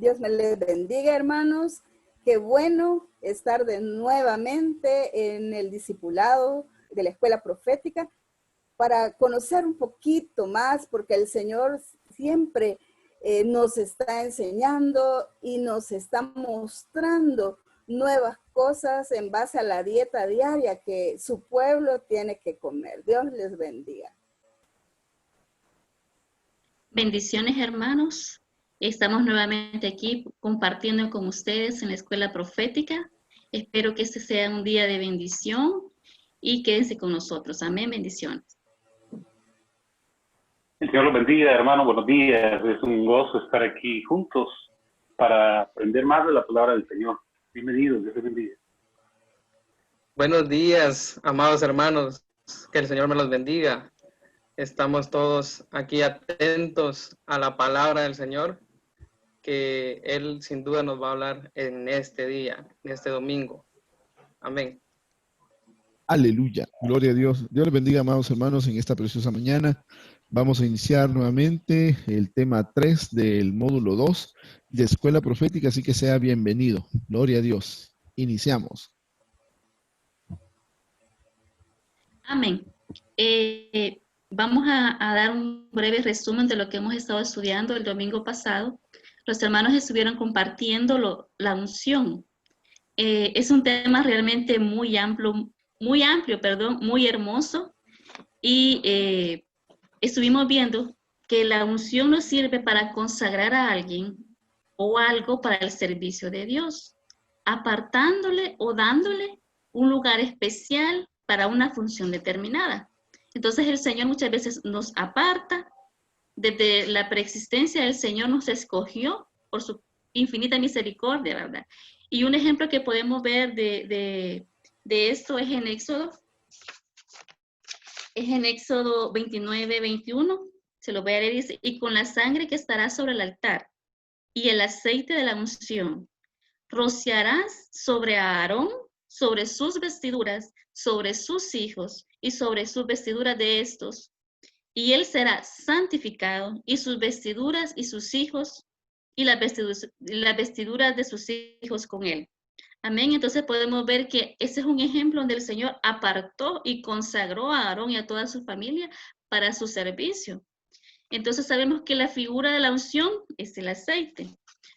Dios me les bendiga, hermanos. Qué bueno estar de nuevamente en el discipulado de la escuela profética para conocer un poquito más, porque el Señor siempre nos está enseñando y nos está mostrando nuevas cosas en base a la dieta diaria que su pueblo tiene que comer. Dios les bendiga. Bendiciones, hermanos. Estamos nuevamente aquí compartiendo con ustedes en la escuela profética. Espero que este sea un día de bendición y quédense con nosotros. Amén, bendiciones. El Señor los bendiga, hermano. Buenos días. Es un gozo estar aquí juntos para aprender más de la palabra del Señor. Bienvenidos, Dios les bendiga. Buenos días, amados hermanos. Que el Señor me los bendiga. Estamos todos aquí atentos a la palabra del Señor, que Él sin duda nos va a hablar en este día, en este domingo. Amén. Aleluya, gloria a Dios. Dios les bendiga, amados hermanos, en esta preciosa mañana. Vamos a iniciar nuevamente el tema 3 del módulo 2 de Escuela Profética, así que sea bienvenido. Gloria a Dios. Iniciamos. Amén. Vamos a dar un breve resumen de lo que hemos estado estudiando el domingo pasado. Los hermanos estuvieron compartiendo la unción. Es un tema realmente muy amplio, muy hermoso. Y estuvimos viendo que la unción nos sirve para consagrar a alguien o algo para el servicio de Dios, apartándole o dándole un lugar especial para una función determinada. Entonces el Señor muchas veces nos aparta. Desde la preexistencia el Señor nos escogió por su infinita misericordia, ¿verdad? Y un ejemplo que podemos ver de esto es en Éxodo. Es en Éxodo 29, 21. Se lo voy a leer. Dice: y con la sangre que estará sobre el altar y el aceite de la unción, rociarás sobre Aarón, sobre sus vestiduras, sobre sus hijos y sobre sus vestiduras de estos, y él será santificado, y sus vestiduras y sus hijos, y las vestiduras de sus hijos con él. Amén. Entonces podemos ver que ese es un ejemplo donde el Señor apartó y consagró a Aarón y a toda su familia para su servicio. Entonces sabemos que la figura de la unción es el aceite.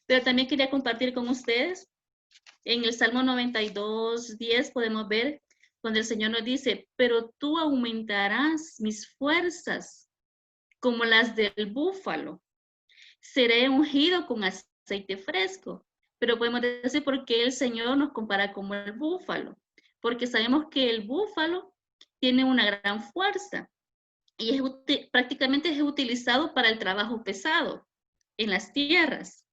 Pero también quería compartir con ustedes, en el Salmo 92, 10 podemos ver donde el Señor nos dice: pero tú aumentarás mis fuerzas como las del búfalo. Seré ungido con aceite fresco. Pero podemos decir por qué el Señor nos compara como el búfalo. Porque sabemos que el búfalo tiene una gran fuerza y prácticamente es utilizado para el trabajo pesado en las tierras.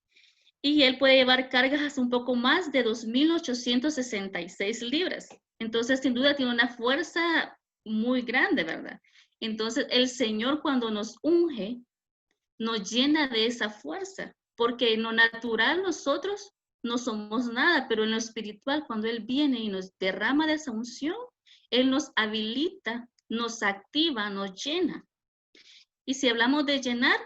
Y él puede llevar cargas hasta un poco más de 2.866 libras. Entonces, sin duda, tiene una fuerza muy grande, ¿verdad? Entonces, el Señor cuando nos unge, nos llena de esa fuerza, porque en lo natural nosotros no somos nada, pero en lo espiritual, cuando Él viene y nos derrama de esa unción, Él nos habilita, nos activa, nos llena. Y si hablamos de llenar,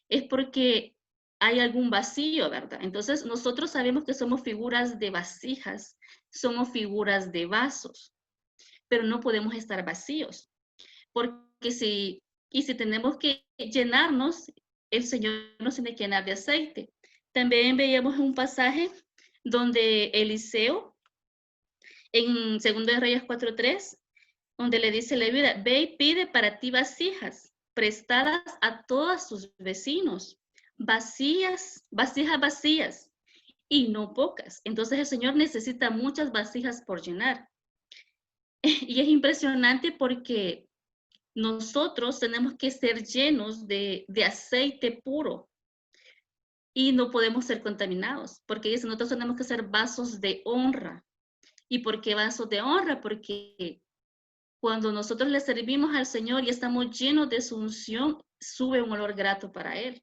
es porque hay algún vacío, ¿verdad? Entonces, nosotros sabemos que somos figuras de vasijas, somos figuras de vasos, pero no podemos estar vacíos, porque si tenemos que llenarnos, el Señor nos tiene que llenar de aceite. También veíamos un pasaje donde Eliseo, en 2 de Reyes 4:3, donde le dice a la viuda: ve y pide para ti vasijas prestadas a todos sus vecinos, vasijas vacías y no pocas. Entonces el Señor necesita muchas vasijas por llenar. Y es impresionante porque nosotros tenemos que ser llenos de aceite puro y no podemos ser contaminados, porque nosotros tenemos que ser vasos de honra. ¿Y por qué vasos de honra? Porque cuando nosotros le servimos al Señor y estamos llenos de su unción, sube un olor grato para Él.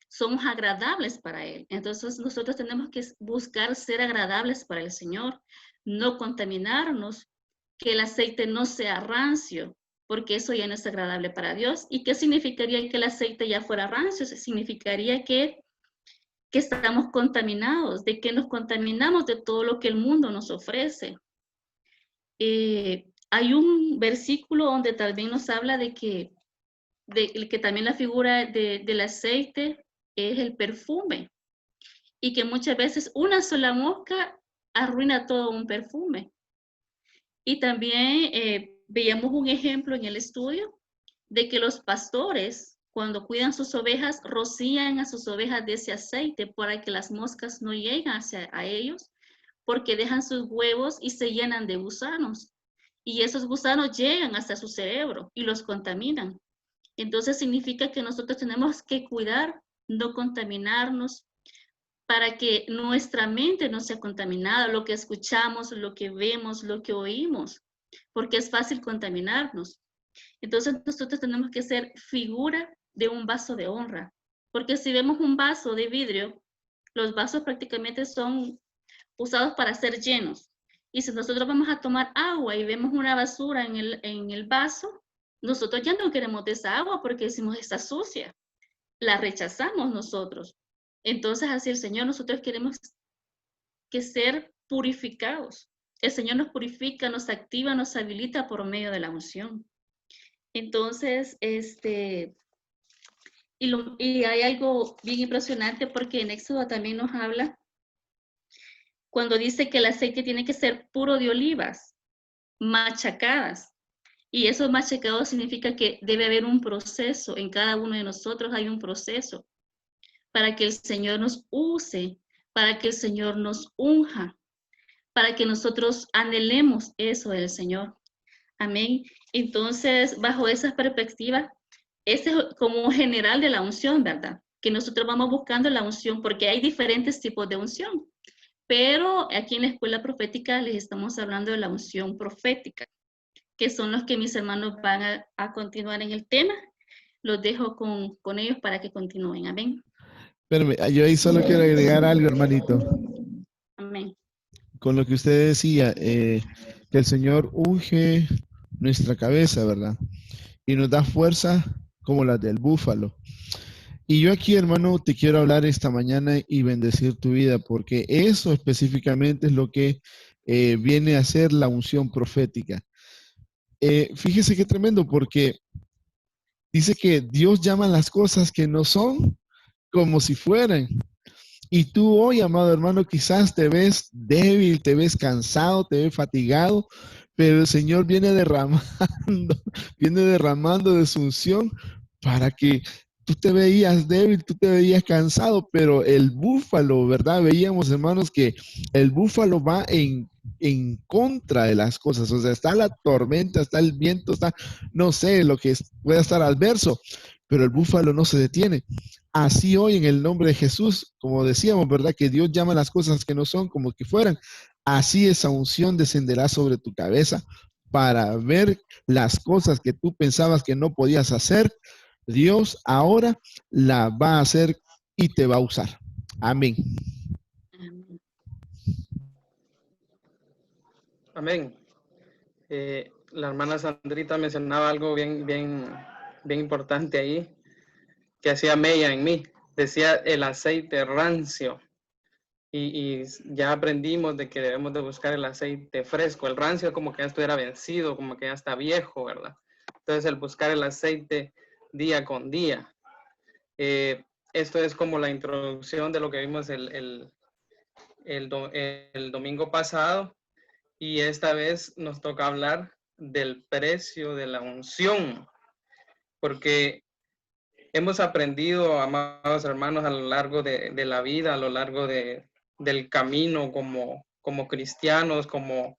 Somos agradables para Él. Entonces nosotros tenemos que buscar ser agradables para el Señor, no contaminarnos, que el aceite no sea rancio, porque eso ya no es agradable para Dios. ¿Y qué significaría que el aceite ya fuera rancio? Significaría que que estamos contaminados, de que nos contaminamos de todo lo que el mundo nos ofrece. Hay un versículo donde también nos habla de que también la figura del aceite es el perfume, y que muchas veces una sola mosca arruina todo un perfume. Y también veíamos un ejemplo en el estudio de que los pastores, cuando cuidan sus ovejas, rocían a sus ovejas de ese aceite para que las moscas no lleguen a ellos, porque dejan sus huevos y se llenan de gusanos. Y esos gusanos llegan hasta su cerebro y los contaminan. Entonces significa que nosotros tenemos que cuidar, no contaminarnos, para que nuestra mente no sea contaminada, lo que escuchamos, lo que vemos, lo que oímos, porque es fácil contaminarnos. Entonces nosotros tenemos que ser figura de un vaso de honra, porque si vemos un vaso de vidrio, los vasos prácticamente son usados para ser llenos. Y si nosotros vamos a tomar agua y vemos una basura en el vaso, nosotros ya no queremos de esa agua porque decimos está sucia, la rechazamos nosotros. Entonces así el Señor, nosotros queremos que ser purificados. El Señor nos purifica, nos activa, nos habilita por medio de la unción. Entonces, y hay algo bien impresionante porque en Éxodo también nos habla cuando dice que el aceite tiene que ser puro de olivas, machacadas. Y eso machacado significa que debe haber un proceso. En cada uno de nosotros hay un proceso para que el Señor nos use, para que el Señor nos unja, para que nosotros anhelemos eso del Señor. Amén. Entonces, bajo esa perspectiva, ese es como general de la unción, ¿verdad? Que nosotros vamos buscando la unción, porque hay diferentes tipos de unción. Pero aquí en la escuela profética les estamos hablando de la unción profética, que son los que mis hermanos van a continuar en el tema. Los dejo con ellos para que continúen. Amén. Espérame, yo ahí solo quiero agregar algo, hermanito. Amén. Con lo que usted decía, que el Señor unge nuestra cabeza, ¿verdad? Y nos da fuerza como la del búfalo. Y yo aquí, hermano, te quiero hablar esta mañana y bendecir tu vida, porque eso específicamente es lo que viene a ser la unción profética. Fíjese qué tremendo, porque dice que Dios llama las cosas que no son como si fueran. Y tú hoy, amado hermano, quizás te ves débil, te ves cansado, te ves fatigado, pero el Señor viene derramando de su unción para que tú te veías débil, tú te veías cansado, pero el búfalo, ¿verdad? Veíamos, hermanos, que el búfalo va en contra de las cosas, o sea, está la tormenta, está el viento, está, no sé, lo que pueda estar adverso, pero el búfalo no se detiene. Así hoy en el nombre de Jesús, como decíamos, ¿verdad? Que Dios llama las cosas que no son como que fueran. Así esa unción descenderá sobre tu cabeza para ver las cosas que tú pensabas que no podías hacer. Dios ahora la va a hacer y te va a usar. Amén. Amén. La hermana Sandrita mencionaba algo bien importante ahí, que hacía mella en mí. Decía el aceite rancio. Y ya aprendimos de que debemos de buscar el aceite fresco. El rancio como que ya estuviera vencido, como que ya está viejo, ¿verdad? Entonces el buscar el aceite día con día. Esto es como la introducción de lo que vimos el domingo pasado. Y esta vez nos toca hablar del precio de la unción. Porque hemos aprendido, amados hermanos, a lo largo de la vida, a lo largo del camino como cristianos, como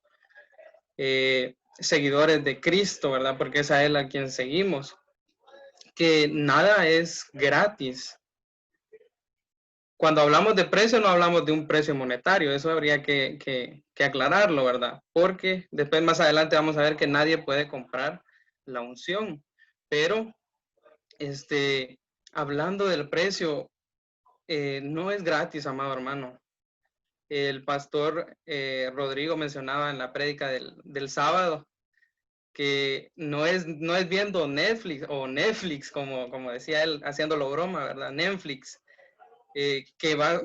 seguidores de Cristo, ¿verdad? Porque es a Él a quien seguimos, que nada es gratis. Cuando hablamos de precio, no hablamos de un precio monetario, eso habría que aclararlo, ¿verdad? Porque después más adelante vamos a ver que nadie puede comprar la unción, pero hablando del precio, no es gratis, amado hermano. El pastor Rodrigo mencionaba en la prédica del sábado que no es viendo Netflix o Netflix, como decía él, haciéndolo broma, ¿verdad? Netflix.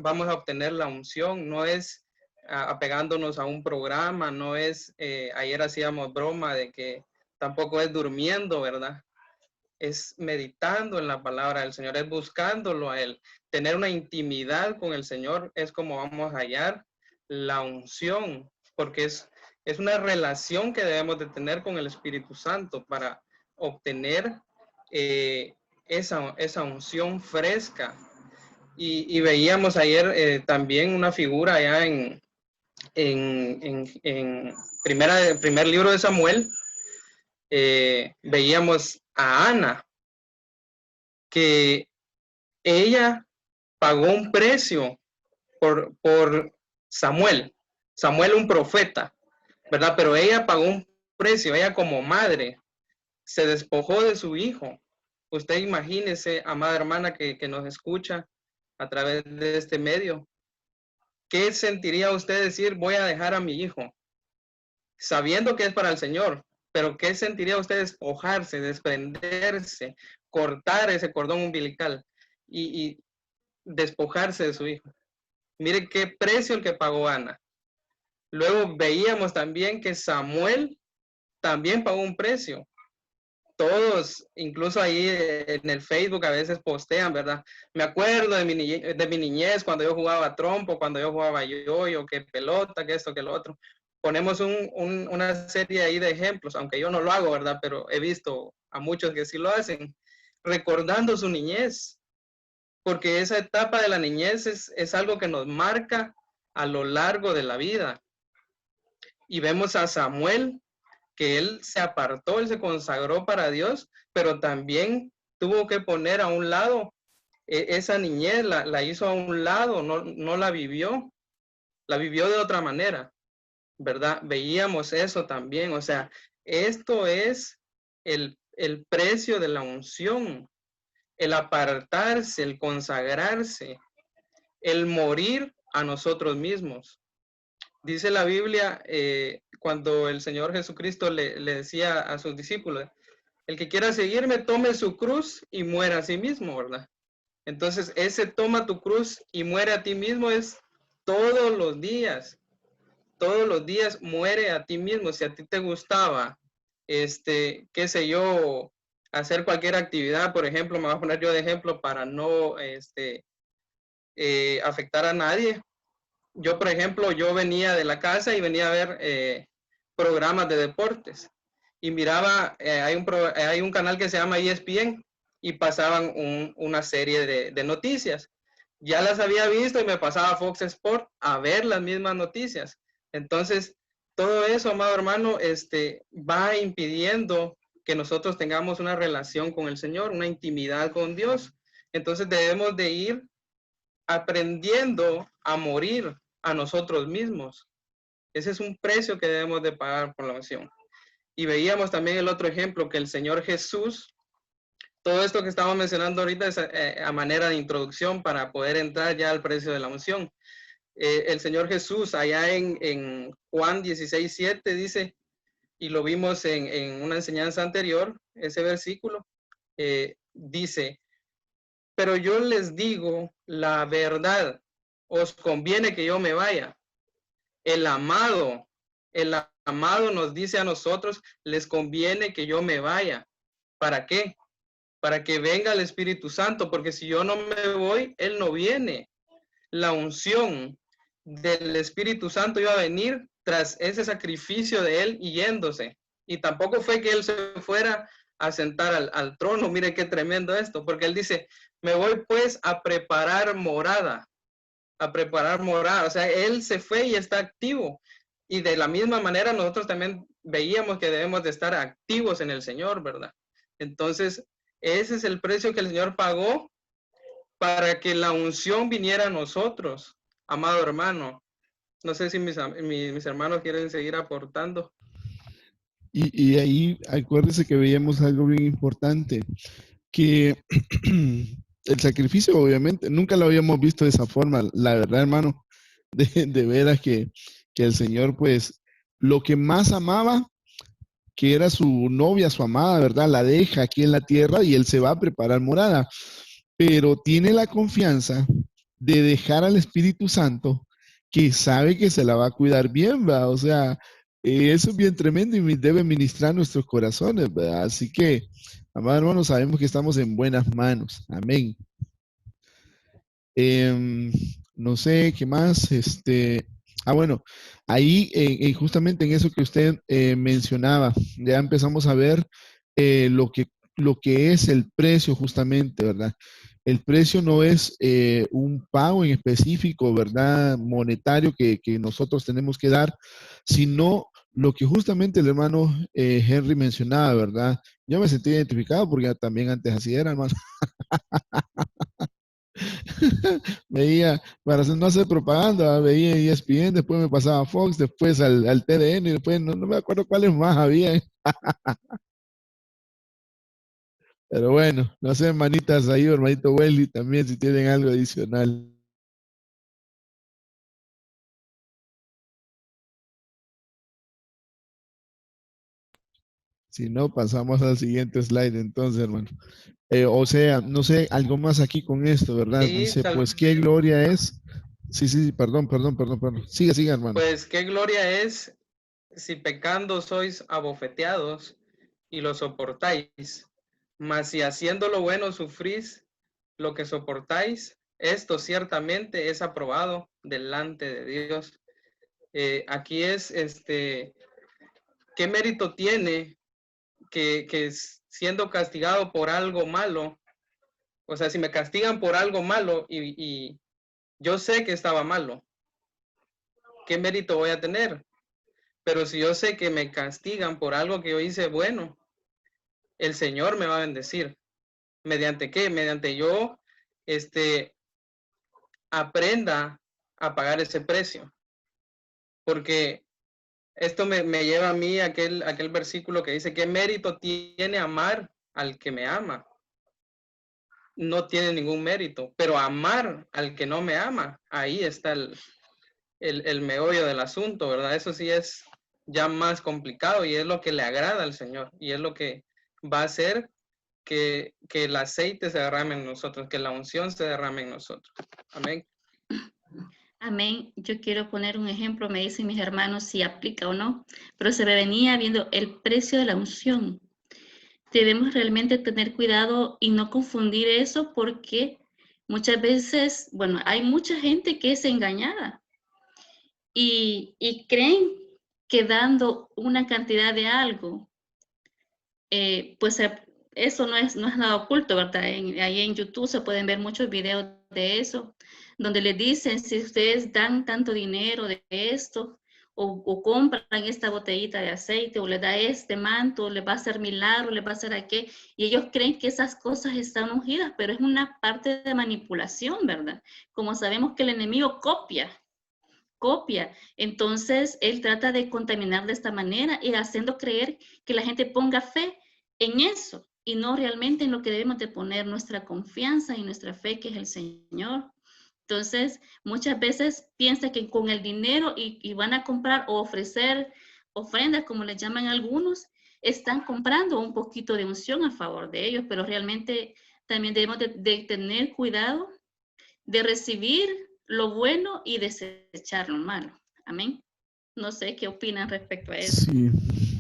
vamos a obtener la unción, no es apegándonos a un programa, no es, ayer hacíamos broma de que tampoco es durmiendo, ¿verdad? Es meditando en la palabra del Señor, es buscándolo a Él. Tener una intimidad con el Señor es como vamos a hallar la unción, porque es una relación que debemos de tener con el Espíritu Santo para obtener esa unción fresca. Y veíamos ayer también una figura allá en primer libro de Samuel, veíamos a Ana, que ella pagó un precio por Samuel, un profeta, ¿verdad? Pero ella pagó un precio, ella como madre se despojó de su hijo. Usted imagínese, amada hermana que nos escucha a través de este medio, ¿qué sentiría usted decir voy a dejar a mi hijo? Sabiendo que es para el Señor, pero ¿qué sentiría usted despojarse, desprenderse, cortar ese cordón umbilical y despojarse de su hijo? Mire qué precio el que pagó Ana. Luego veíamos también que Samuel también pagó un precio. Todos, incluso ahí en el Facebook a veces postean, ¿verdad? Me acuerdo de mi niñez cuando yo jugaba trompo, cuando yo jugaba yoyo, que pelota, que esto, que lo otro. Ponemos una serie ahí de ejemplos, aunque yo no lo hago, ¿verdad? Pero he visto a muchos que sí lo hacen, recordando su niñez, porque esa etapa de la niñez es algo que nos marca a lo largo de la vida. Y vemos a Samuel, que él se apartó, él se consagró para Dios, pero también tuvo que poner a un lado esa niñez, la hizo a un lado, no la vivió de otra manera, ¿verdad? Veíamos eso también, o sea, esto es el precio de la unción, el apartarse, el consagrarse, el morir a nosotros mismos. Dice la Biblia, cuando el Señor Jesucristo le decía a sus discípulos, el que quiera seguirme, tome su cruz y muera a sí mismo, ¿verdad? Entonces, ese toma tu cruz y muere a ti mismo es todos los días muere a ti mismo. Si a ti te gustaba, qué sé yo, hacer cualquier actividad, por ejemplo, me voy a poner yo de ejemplo para no afectar a nadie. Yo, por ejemplo, yo venía de la casa y venía a ver programas de deportes y miraba, hay un canal que se llama ESPN y pasaban una serie de noticias. Ya las había visto y me pasaba a Fox Sports a ver las mismas noticias. Entonces, todo eso, amado hermano, va impidiendo que nosotros tengamos una relación con el Señor, una intimidad con Dios. Entonces debemos de ir aprendiendo a morir a nosotros mismos. Ese es un precio que debemos de pagar por la unción. Y veíamos también el otro ejemplo, que el Señor Jesús, todo esto que estamos mencionando ahorita es a manera de introducción para poder entrar ya al precio de la unción. El Señor Jesús, allá en Juan 16:7 dice, y lo vimos en una enseñanza anterior, ese versículo, dice, pero yo les digo la verdad, os conviene que yo me vaya. El amado nos dice a nosotros, les conviene que yo me vaya. ¿Para qué? Para que venga el Espíritu Santo, porque si yo no me voy, Él no viene. La unción del Espíritu Santo iba a venir tras ese sacrificio de Él yéndose. Y tampoco fue que Él se fuera a sentar al trono. Mire qué tremendo esto, porque Él dice, me voy pues a preparar morada. O sea, Él se fue y está activo. Y de la misma manera nosotros también veíamos que debemos de estar activos en el Señor, ¿verdad? Entonces, ese es el precio que el Señor pagó para que la unción viniera a nosotros, amado hermano. No sé si mis hermanos quieren seguir aportando. Y ahí acuérdese que veíamos algo bien importante, que el sacrificio obviamente nunca lo habíamos visto de esa forma, la verdad hermano, de veras que el Señor pues lo que más amaba, que era su novia, su amada, ¿verdad? La deja aquí en la tierra y Él se va a preparar morada, pero tiene la confianza de dejar al Espíritu Santo que sabe que se la va a cuidar bien, ¿verdad? O sea, eso es bien tremendo y debe ministrar nuestros corazones, ¿verdad? Así que, amados hermanos, sabemos que estamos en buenas manos. Amén. Em, no sé qué más. Bueno, ahí justamente en eso que usted mencionaba, ya empezamos a ver lo que es el precio justamente, ¿verdad? El precio no es un pago en específico, ¿verdad? Monetario que nosotros tenemos que dar, sino lo que justamente el hermano Henry mencionaba, ¿verdad? Yo me sentí identificado porque también antes así era, hermano. Veía, para no hacer propaganda, veía ESPN, después me pasaba a Fox, después al TDN, y después no me acuerdo cuáles más había. Pero bueno, no sé, hermanitas ahí, hermanito Welly, también si tienen algo adicional. Si no, pasamos al siguiente slide entonces, hermano. O sea, no sé, algo más aquí con esto, ¿verdad? Sí, Dice, pues qué gloria es. Sí, sí, perdón. Sigue, sigue, hermano. pues qué gloria es si pecando sois abofeteados y lo soportáis, mas si haciendo lo bueno sufrís lo que soportáis, esto ciertamente es aprobado delante de Dios. Aquí es, ¿qué mérito tiene que siendo castigado por algo malo? O sea, si me castigan por algo malo y yo sé que estaba malo, ¿qué mérito voy a tener? Pero si yo sé que me castigan por algo que yo hice bueno, el Señor me va a bendecir. ¿Mediante qué? Mediante yo aprenda a pagar ese precio. Porque esto me lleva a mí a aquel versículo que dice, ¿qué mérito tiene amar al que me ama? No tiene ningún mérito, pero amar al que no me ama, ahí está el meollo del asunto, ¿verdad? Eso sí es ya más complicado y es lo que le agrada al Señor y es lo que va a hacer que el aceite se derrame en nosotros, que la unción se derrame en nosotros. Amén. Amén. Yo quiero poner un ejemplo, me dicen mis hermanos si aplica o no, pero se me venía viendo el precio de la unción. Debemos realmente tener cuidado y no confundir eso porque muchas veces, bueno, hay mucha gente que es engañada y creen que dando una cantidad de algo, pues eso no es nada oculto, ¿verdad? Ahí en YouTube se pueden ver muchos videos de eso, donde les dicen, si ustedes dan tanto dinero de esto, o compran esta botellita de aceite, o le da este manto, le va a hacer milagro, le va a hacer aquello, y ellos creen que esas cosas están ungidas, pero es una parte de manipulación, ¿verdad? Como sabemos que el enemigo copia. Entonces, él trata de contaminar de esta manera y haciendo creer que la gente ponga fe en eso y no realmente en lo que debemos de poner nuestra confianza y nuestra fe, que es el Señor. Entonces, muchas veces piensa que con el dinero y van a comprar o ofrecer ofrendas, como le llaman algunos, están comprando un poquito de unción a favor de ellos, pero realmente también debemos de tener cuidado de recibir lo bueno y desechar lo malo. Amén. No sé qué opinan respecto a eso. Sí,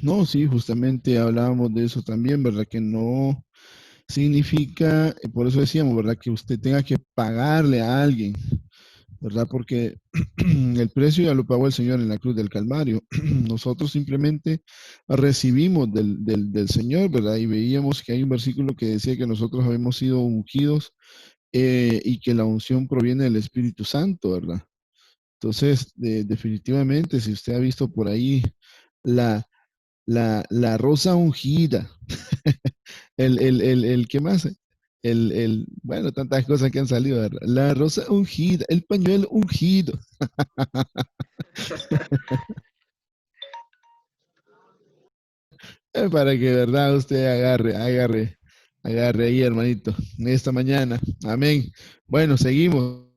no, sí, justamente hablábamos de eso también, ¿verdad? Que no significa, por eso decíamos, ¿verdad? Que usted tenga que pagarle a alguien, ¿verdad? Porque el precio ya lo pagó el Señor en la cruz del Calvario. Nosotros simplemente recibimos del Señor, ¿verdad? Y veíamos que hay un versículo que decía que nosotros habíamos sido ungidos y que la unción proviene del Espíritu Santo, ¿verdad? Entonces, definitivamente, si usted ha visto por ahí la, la rosa ungida, ¿qué más? Bueno, tantas cosas que han salido, ¿verdad? La rosa ungida, el pañuelo ungido. Para que, ¿verdad? Usted agarre ahí, hermanito, esta mañana. Amén. Bueno, seguimos.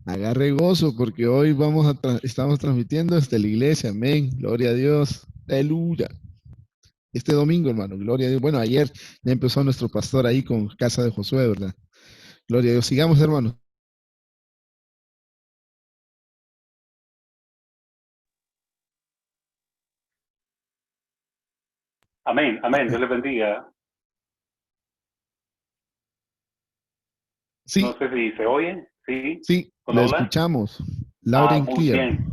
Agarre gozo porque hoy estamos transmitiendo desde la iglesia. Amén. Gloria a Dios. Aleluya. Este domingo, hermano, gloria a Dios. Bueno, ayer ya empezó nuestro pastor ahí con Casa de Josué, ¿verdad? Gloria a Dios. Sigamos, hermanos. Amén, amén. Dios les bendiga. No Sí, sé si se oye. Sí. sí, Hola, la hola. escuchamos. Loud and Muy clear. bien.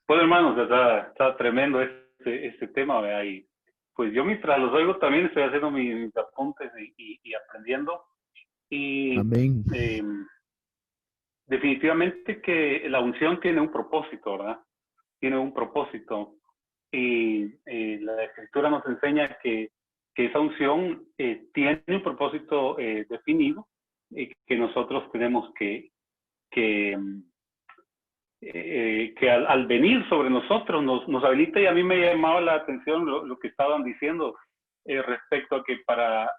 Bueno, hermanos, está tremendo este tema, ¿verdad? Y pues yo mientras los oigo también estoy haciendo mis apuntes y aprendiendo. Y Amén. definitivamente que la unción tiene un propósito, ¿verdad? Tiene un propósito. Y la Escritura nos enseña que esa unción tiene un propósito definido y que nosotros tenemos que, que al venir sobre nosotros nos habilita, y a mí me llamaba la atención lo que estaban diciendo respecto a que para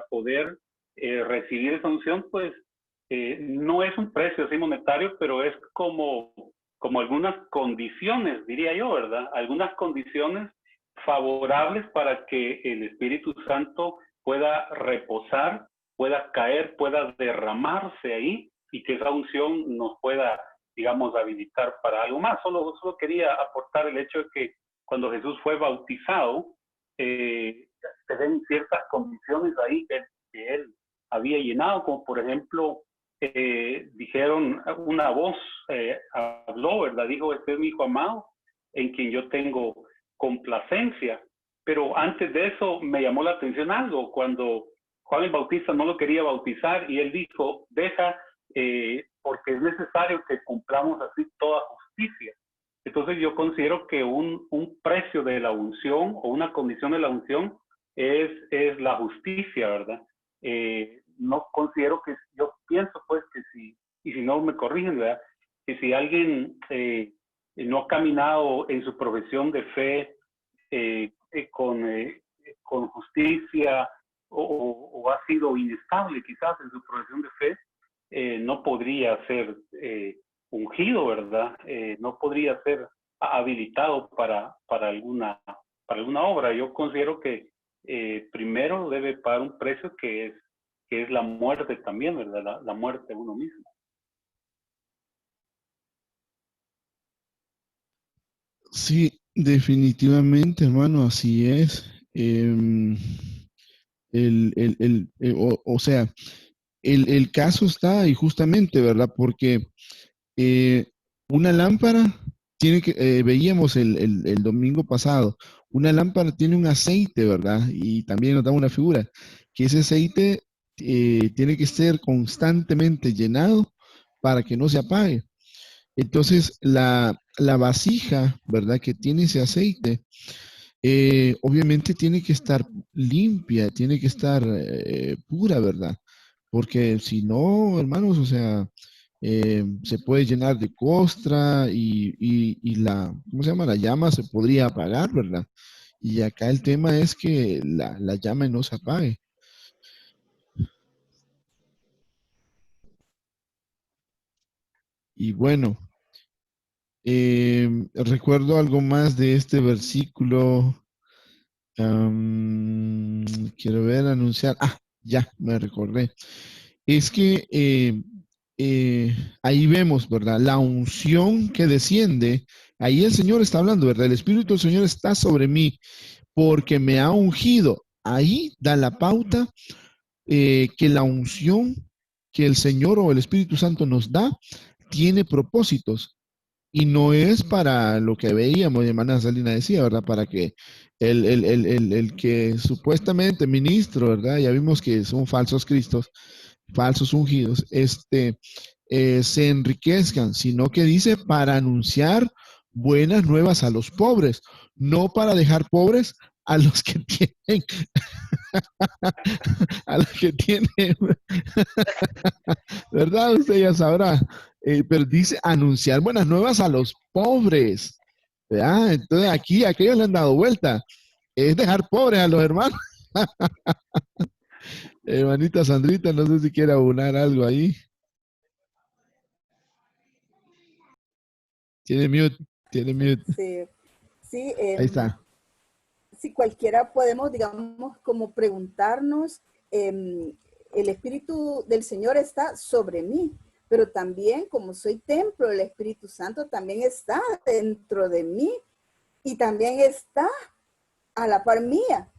poder recibir esa unción, pues no es un precio así monetario, pero es como algunas condiciones, diría yo, ¿verdad? Algunas condiciones favorables para que el Espíritu Santo pueda reposar, pueda caer, pueda derramarse ahí y que esa unción nos pueda, digamos, habilitar para algo más. Solo quería aportar el hecho de que cuando Jesús fue bautizado, se ven ciertas condiciones ahí que él había llenado, como por ejemplo, dijeron, una voz habló, ¿verdad? Dijo, este es mi hijo amado, en quien yo tengo complacencia. Pero antes de eso me llamó la atención algo, cuando Juan el Bautista no lo quería bautizar y él dijo, deja, porque es necesario que cumplamos así toda justicia. Entonces yo considero que un precio de la unción o una condición de la unción es la justicia, ¿verdad? No considero que, yo pienso pues que si, y si no me corrigen, ¿verdad? Que si alguien no ha caminado en su profesión de fe con justicia o ha sido inestable quizás en su profesión de fe, no podría ser ungido, ¿verdad? No podría ser habilitado para alguna obra. Yo considero que primero debe pagar un precio que es la muerte también, ¿verdad? La muerte de uno mismo. Sí, definitivamente, hermano, así es. O sea, el caso está ahí justamente, ¿verdad? Porque eh, una lámpara tiene que, veíamos el domingo pasado, una lámpara tiene un aceite, ¿verdad? Y también nos da una figura, que ese aceite tiene que ser constantemente llenado para que no se apague. Entonces, la vasija, ¿verdad? Que tiene ese aceite, obviamente tiene que estar limpia, tiene que estar pura, ¿verdad? Porque si no, hermanos, o sea, se puede llenar de costra y la, ¿cómo se llama? La llama se podría apagar, ¿verdad? Y acá el tema es que la llama no se apague. Y bueno, recuerdo algo más de este versículo. Quiero ver, anunciar. Ah, ya, me recordé. Es que ahí vemos, ¿verdad? La unción que desciende. Ahí el Señor está hablando, ¿verdad? El Espíritu del Señor está sobre mí porque me ha ungido. Ahí da la pauta que la unción que el Señor o el Espíritu Santo nos da tiene propósitos. Y no es para lo que veíamos, hermana Salina decía, ¿verdad? Para que el que supuestamente ministro, ¿verdad? Ya vimos que son falsos cristos, falsos ungidos, se enriquezcan, sino que dice para anunciar buenas nuevas a los pobres, no para dejar pobres a los que tienen, a los que tienen, ¿verdad? Usted ya sabrá. Pero dice anunciar buenas nuevas a los pobres. ¿Verdad? Entonces aquí aquellos le han dado vuelta. Es dejar pobres a los hermanos. Hermanita Sandrita, no sé si quiere abonar algo ahí. Tiene mute, tiene mute. Sí, sí, Ahí está. si cualquiera podemos, digamos, como preguntarnos, el Espíritu del Señor está sobre mí, pero también como soy templo del Espíritu Santo, también está dentro de mí y también está a la par mía.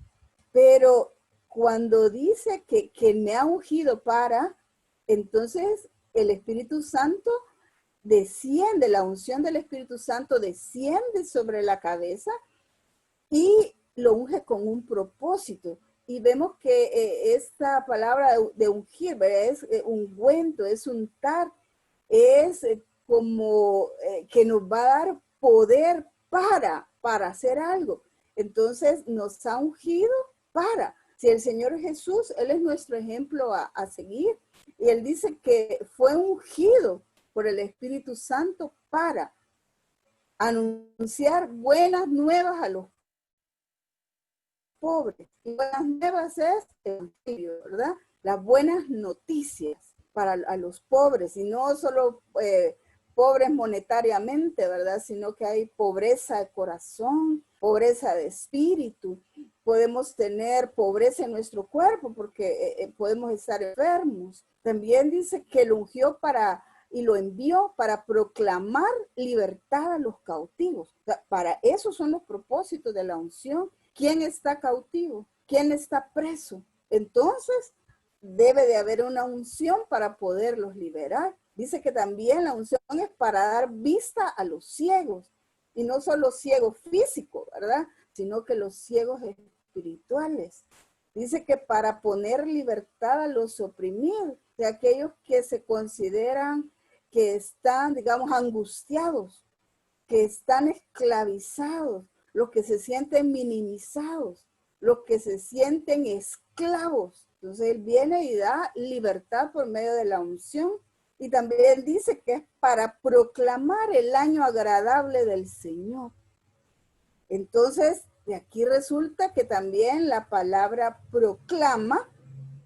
Pero cuando dice que me ha ungido para, entonces el Espíritu Santo desciende, la unción del Espíritu Santo desciende sobre la cabeza y lo unge con un propósito. Y vemos que esta palabra de ungir, ¿verdad? Es ungüento, es untar, es como que nos va a dar poder para hacer algo. Entonces nos ha ungido para. Si el Señor Jesús, Él es nuestro ejemplo a seguir. Y Él dice que fue ungido por el Espíritu Santo para anunciar buenas nuevas a los pobres. Y buenas nuevas es el evangelio, ¿verdad? Las buenas noticias para a los pobres, y no solo pobres monetariamente, ¿verdad? Sino que hay pobreza de corazón, pobreza de espíritu. Podemos tener pobreza en nuestro cuerpo porque podemos estar enfermos. También dice que lo ungió para y lo envió para proclamar libertad a los cautivos. O sea, para eso son los propósitos de la unción. ¿Quién está cautivo? ¿Quién está preso? Entonces, debe de haber una unción para poderlos liberar. Dice que también la unción es para dar vista a los ciegos, y no solo ciegos físicos, ¿verdad? Sino que los ciegos espirituales. Dice que para poner libertad a los oprimidos, de aquellos que se consideran que están, digamos, angustiados, que están esclavizados, los que se sienten minimizados, los que se sienten esclavos. Entonces Él viene y da libertad por medio de la unción. Y también dice que es para proclamar el año agradable del Señor. Entonces, de aquí resulta que también la palabra proclama,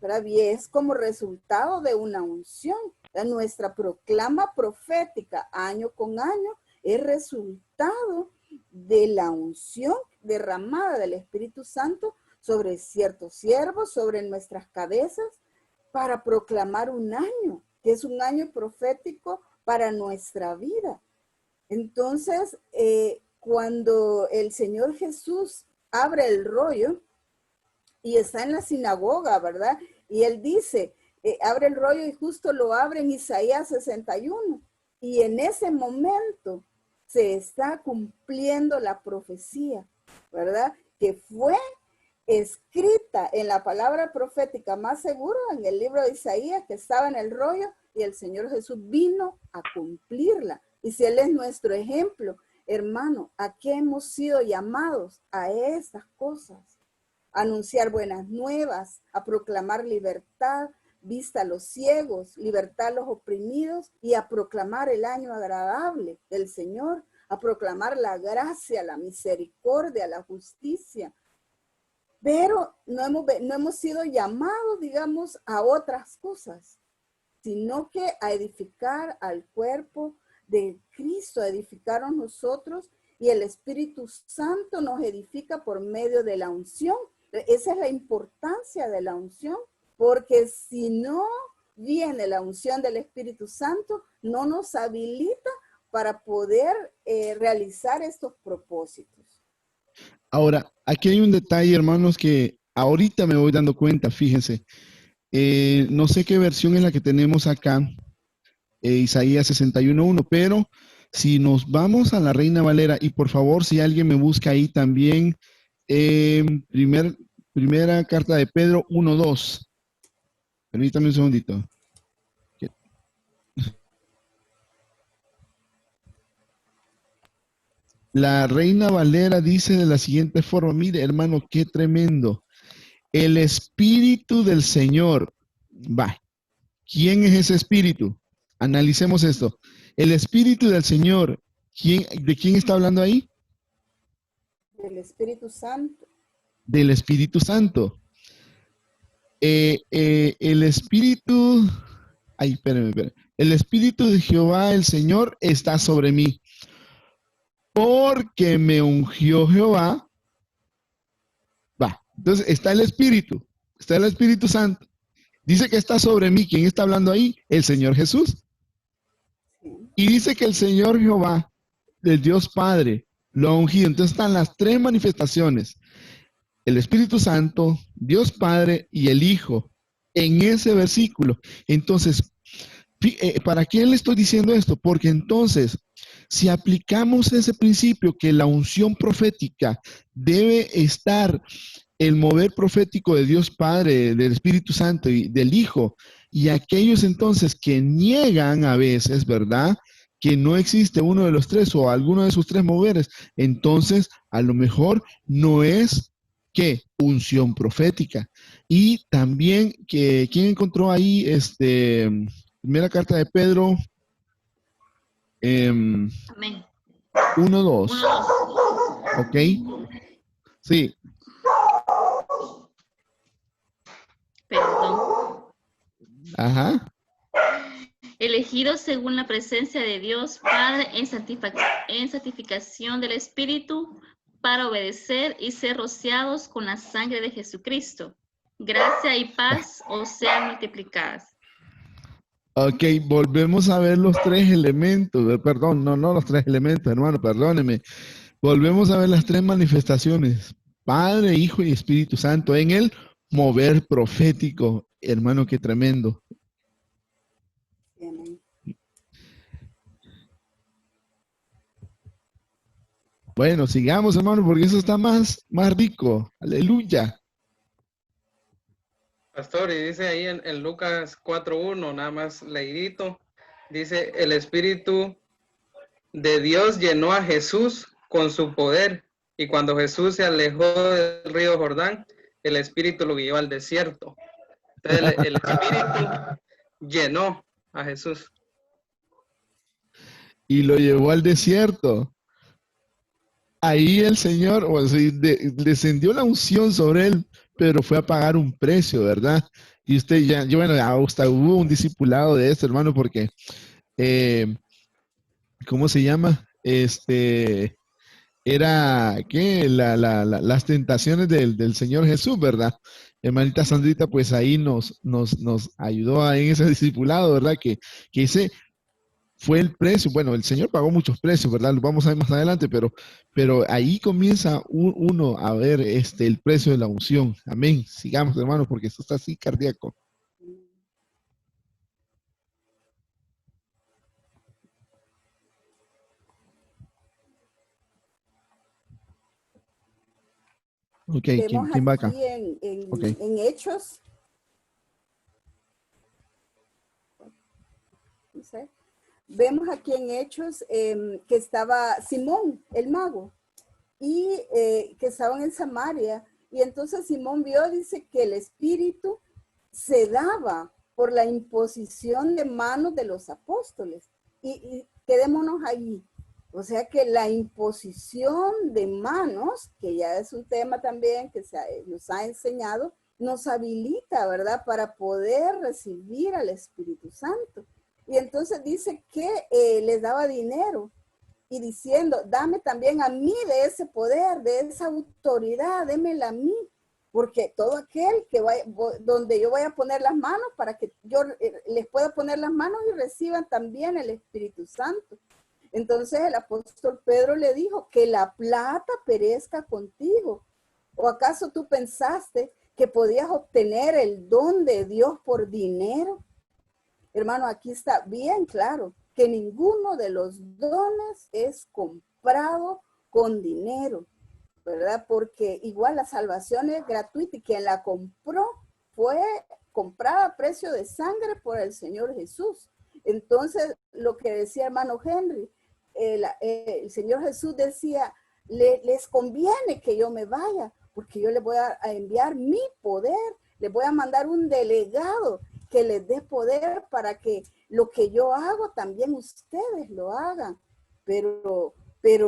¿verdad? Y es como resultado de una unción. Nuestra proclama profética año con año es resultado de la unción derramada del Espíritu Santo sobre ciertos siervos, sobre nuestras cabezas, para proclamar un año, que es un año profético para nuestra vida. Entonces, cuando el Señor Jesús abre el rollo y está en la sinagoga, ¿verdad? Y Él dice, abre el rollo, y justo lo abre en Isaías 61. Y en ese momento se está cumpliendo la profecía, ¿verdad? Que fue escrita en la palabra profética más segura, en el libro de Isaías, que estaba en el rollo, y el Señor Jesús vino a cumplirla. Y si Él es nuestro ejemplo, hermano, ¿a qué hemos sido llamados? A estas cosas. A anunciar buenas nuevas, a proclamar libertad, vista a los ciegos, libertad a los oprimidos, y a proclamar el año agradable del Señor, a proclamar la gracia, la misericordia, la justicia. Pero no hemos sido llamados, digamos, a otras cosas, sino que a edificar al cuerpo de Cristo, a edificarnos nosotros, y el Espíritu Santo nos edifica por medio de la unción. Esa es la importancia de la unción, porque si no viene la unción del Espíritu Santo, no nos habilita para poder realizar estos propósitos. Ahora, aquí hay un detalle, hermanos, que ahorita me voy dando cuenta, fíjense. No sé qué versión es la que tenemos acá, Isaías 61:1, pero si nos vamos a la Reina Valera, y por favor, si alguien me busca ahí también, primera carta de Pedro 1:2. Permítame un segundito. La Reina Valera dice de la siguiente forma, mire, hermano, qué tremendo. El Espíritu del Señor, va. ¿Quién es ese Espíritu? Analicemos esto. El Espíritu del Señor, ¿de quién está hablando ahí? Del Espíritu Santo. Del Espíritu Santo. El Espíritu, espérame. El Espíritu de Jehová, el Señor, está sobre mí. Porque me ungió Jehová. Va. Entonces está el Espíritu Santo. Dice que está sobre mí. ¿Quién está hablando ahí? El Señor Jesús. Y dice que el Señor Jehová, el Dios Padre, lo ha ungido. Entonces están las tres manifestaciones. El Espíritu Santo, Dios Padre y el Hijo en ese versículo. Entonces, ¿para quién le estoy diciendo esto? Porque entonces, si aplicamos ese principio que la unción profética debe estar el mover profético de Dios Padre, del Espíritu Santo y del Hijo, y aquellos entonces que niegan a veces, ¿verdad?, que no existe uno de los tres o alguno de sus tres moveres, entonces a lo mejor no es ¿qué? Unción profética. Y también, ¿quién encontró ahí primera carta de Pedro? Amén. 1:2. Ok. Sí. Perdón. Ajá. Elegidos según la presencia de Dios Padre en santificación del Espíritu para obedecer y ser rociados con la sangre de Jesucristo. Gracia y paz os sean multiplicadas. Ok, volvemos a ver los tres elementos. Perdón, no los tres elementos, hermano, perdóneme. Volvemos a ver las tres manifestaciones. Padre, Hijo y Espíritu Santo en el mover profético. Hermano, qué tremendo. Bueno, sigamos, hermano, porque eso está más rico. Aleluya. Pastor, y dice ahí en Lucas 4:1, nada más leidito, dice, el Espíritu de Dios llenó a Jesús con su poder, y cuando Jesús se alejó del río Jordán, el Espíritu lo guió al desierto. Entonces el Espíritu llenó a Jesús. Y lo llevó al desierto. Ahí el Señor, o sea, descendió la unción sobre él, pero fue a pagar un precio, ¿verdad? Y usted bueno, hasta hubo un discipulado de esto, hermano, porque, ¿cómo se llama? Era, ¿qué? Las tentaciones del Señor Jesús, ¿verdad? Hermanita Sandrita, pues ahí nos ayudó en ese discipulado, ¿verdad? Que ese fue el precio. Bueno, el Señor pagó muchos precios, ¿verdad? Lo vamos a ver más adelante, pero ahí comienza uno a ver el precio de la unción. Amén. Sigamos, hermanos, porque esto está así cardíaco. Ok, ¿quién va acá? Aquí en Hechos. No sé. Vemos aquí en Hechos que estaba Simón, el mago, y que estaban en Samaria. Y entonces Simón vio, dice, que el Espíritu se daba por la imposición de manos de los apóstoles. Y quedémonos ahí. O sea que la imposición de manos, que ya es un tema también que nos ha enseñado, nos habilita, ¿verdad?, para poder recibir al Espíritu Santo. Y entonces dice que les daba dinero y diciendo, dame también a mí de ese poder, de esa autoridad, démela a mí, porque todo aquel que vaya, donde yo vaya a poner las manos, para que yo les pueda poner las manos y reciban también el Espíritu Santo. Entonces el apóstol Pedro le dijo, que la plata perezca contigo. ¿O acaso tú pensaste que podías obtener el don de Dios por dinero? Hermano, aquí está bien claro que ninguno de los dones es comprado con dinero, ¿verdad? Porque igual la salvación es gratuita y quien la compró fue comprada a precio de sangre por el Señor Jesús. Entonces, lo que decía hermano Henry, el Señor Jesús decía, les conviene que yo me vaya, porque yo les voy a enviar mi poder, les voy a mandar un delegado que les dé poder para que lo que yo hago también ustedes lo hagan, pero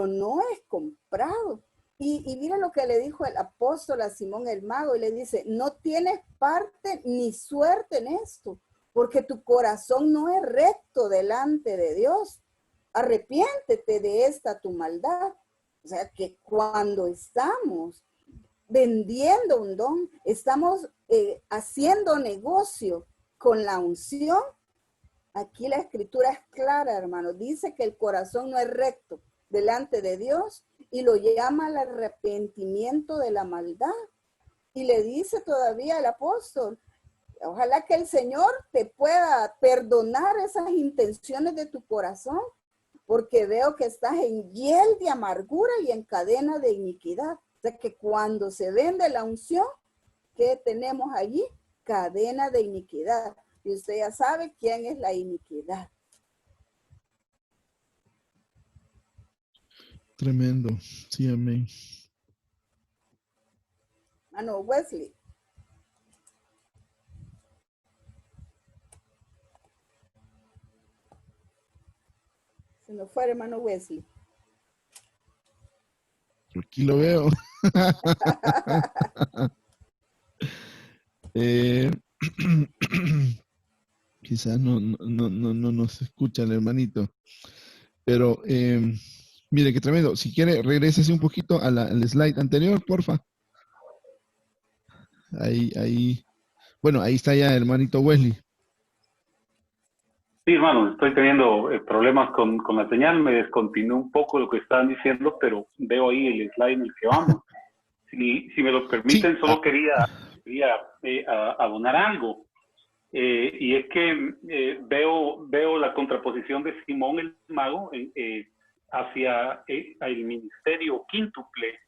no es comprado. Y mira lo que le dijo el apóstol a Simón el mago, y le dice, no tienes parte ni suerte en esto, porque tu corazón no es recto delante de Dios. Arrepiéntete de esta tu maldad. O sea que cuando estamos vendiendo un don, estamos haciendo negocio con la unción. Aquí la escritura es clara, hermano. Dice que el corazón no es recto delante de Dios y lo llama al arrepentimiento de la maldad. Y le dice todavía al apóstol, ojalá que el Señor te pueda perdonar esas intenciones de tu corazón, porque veo que estás en hiel de amargura y en cadena de iniquidad. O sea que cuando se vende la unción, ¿qué tenemos allí? Cadena de iniquidad. Y usted ya sabe quién es la iniquidad. Tremendo. Sí, amén. Hermano Wesley. Se nos fue, hermano Wesley. Aquí lo veo. Quizás no nos escucha el hermanito. Pero mire qué tremendo. Si quiere, regrésese un poquito al slide anterior, porfa. Ahí. Bueno, ahí está ya, hermanito Wesley. Sí, hermano, estoy teniendo problemas con la señal, me descontinuó un poco lo que estaban diciendo, pero veo ahí el slide en el que vamos. Si me lo permiten, Sí. solo quería abonar algo. Y es que veo la contraposición de Simón el mago hacia el ministerio quíntuple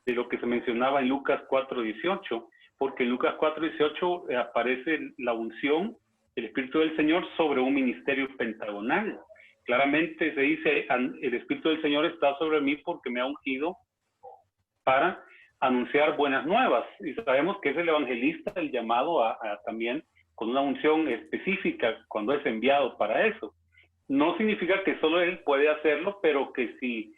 de lo que se mencionaba en Lucas 4:18, porque en Lucas 4:18 aparece la unción, el Espíritu del Señor sobre un ministerio pentagonal. Claramente se dice, el Espíritu del Señor está sobre mí porque me ha ungido para anunciar buenas nuevas. Y sabemos que es el evangelista el llamado a también con una unción específica cuando es enviado para eso. No significa que solo él puede hacerlo, pero que si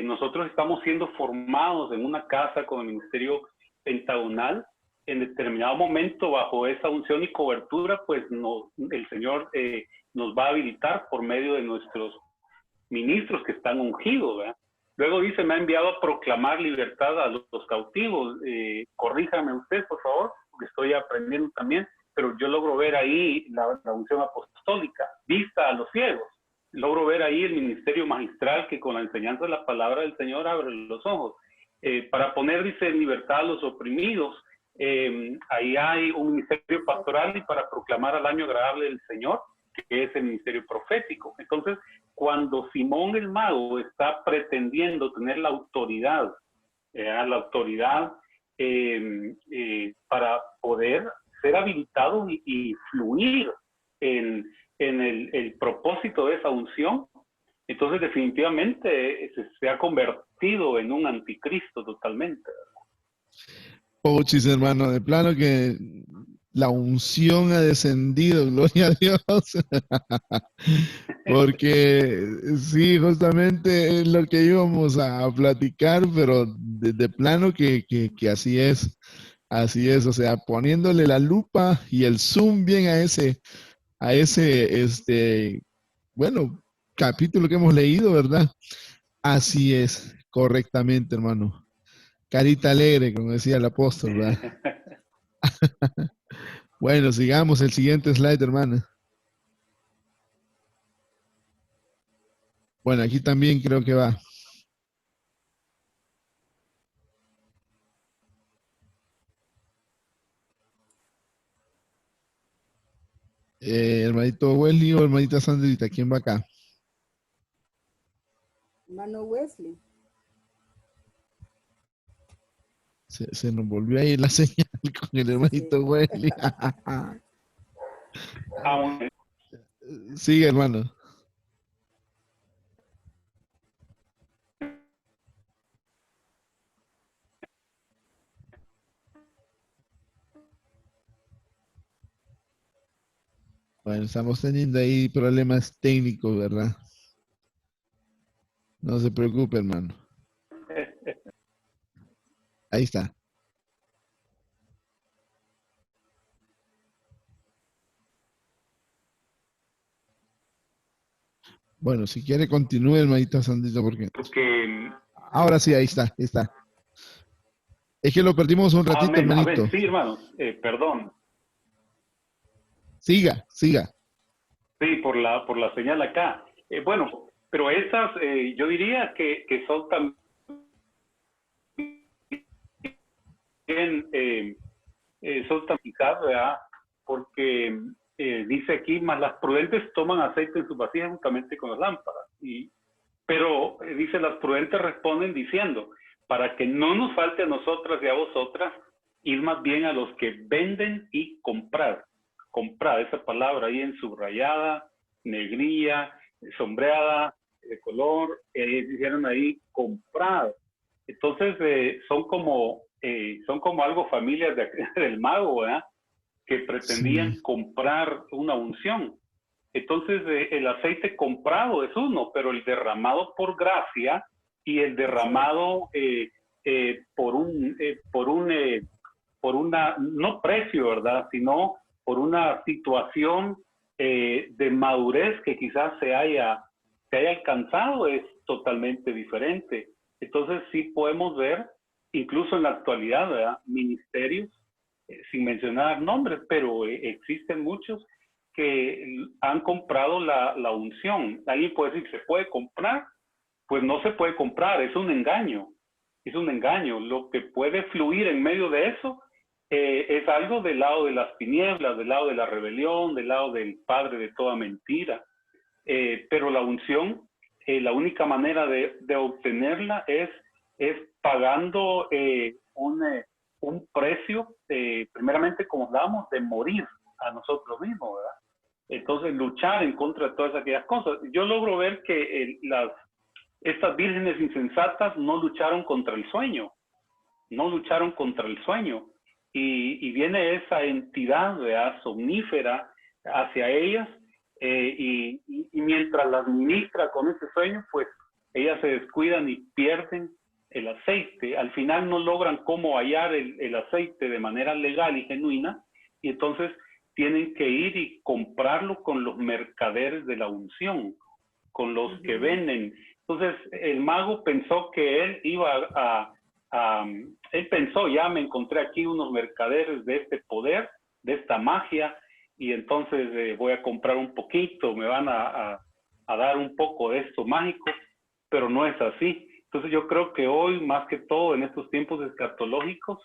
nosotros estamos siendo formados en una casa con el ministerio pentagonal, en determinado momento bajo esa unción y cobertura, pues el Señor nos va a habilitar por medio de nuestros ministros que están ungidos, ¿verdad? Luego dice, me ha enviado a proclamar libertad a los cautivos. Corríjame usted, por favor, porque estoy aprendiendo también, pero yo logro ver ahí la unción apostólica, vista a los ciegos. Logro ver ahí el ministerio magistral que con la enseñanza de la palabra del Señor abre los ojos. Para poner, dice, en libertad a los oprimidos. Ahí hay un ministerio pastoral y para proclamar al año agradable del Señor, que es el ministerio profético. Entonces, cuando Simón el mago está pretendiendo tener la autoridad para poder ser habilitado y fluir en el propósito de esa unción, entonces definitivamente se ha convertido en un anticristo totalmente. Pochis, hermano, de plano que la unción ha descendido, gloria a Dios. Porque sí, justamente es lo que íbamos a platicar, pero de plano que así es, o sea, poniéndole la lupa y el zoom bien a ese, bueno, capítulo que hemos leído, ¿verdad? Así es, correctamente, hermano. Carita alegre, como decía el apóstol, ¿verdad? Bueno, sigamos el siguiente slide, hermana. Bueno, aquí también creo que va. Hermanito Wesley o hermanita Sandrita, ¿quién va acá? Hermano Wesley. Se nos volvió a ir la señal con el hermanito Wesley. Sigue, hermano. Bueno, estamos teniendo ahí problemas técnicos, ¿verdad? No se preocupe, hermano. Ahí está. Bueno, si quiere continúe, hermanita Sandrita, porque... Porque Ahora sí, ahí está. Es que lo perdimos un ratito, Amén. hermanito. Amén. Sí, hermanos, perdón. Siga, siga. Sí, por la señal acá. Bueno, pero esas yo diría que son también son también, ¿verdad? Porque dice aquí, más las prudentes toman aceite en sus vasijas juntamente con las lámparas. Pero dice, las prudentes responden diciendo, para que no nos falte a nosotras y a vosotras, ir más bien a los que venden y comprar. Comprar, esa palabra ahí en subrayada, negrilla, sombreada, de color, dijeron ahí comprar. Entonces son como algo familias del mago, ¿verdad? Que pretendían Sí. comprar una unción. Entonces, el aceite comprado es uno, pero el derramado por gracia y el derramado por una, no precio, ¿verdad? Sino por una situación de madurez que quizás se haya alcanzado es totalmente diferente. Entonces, sí podemos ver, incluso en la actualidad, ¿verdad? Ministerios, sin mencionar nombres, pero existen muchos que han comprado la unción. Alguien puede decir, ¿se puede comprar? Pues no se puede comprar, es un engaño. Es un engaño. Lo que puede fluir en medio de eso es algo del lado de las tinieblas, del lado de la rebelión, del lado del padre de toda mentira. Pero la unción, la única manera de obtenerla es pagando un precio, primeramente como hablamos, de morir a nosotros mismos, ¿verdad? Entonces, luchar en contra de todas aquellas cosas. Yo logro ver que estas vírgenes insensatas no lucharon contra el sueño, no lucharon contra el sueño. Y viene esa entidad, ¿verdad?, somnífera hacia ellas, y mientras las ministra con ese sueño, pues ellas se descuidan y pierden el aceite. Al final no logran cómo hallar el aceite de manera legal y genuina, y entonces tienen que ir y comprarlo con los mercaderes de la unción, con los que venden. Entonces el mago pensó que él iba él pensó, ya me encontré aquí unos mercaderes de este poder, de esta magia, y entonces voy a comprar un poquito, me van a dar un poco de esto mágico, pero no es así. Entonces yo creo que hoy, más que todo en estos tiempos escatológicos,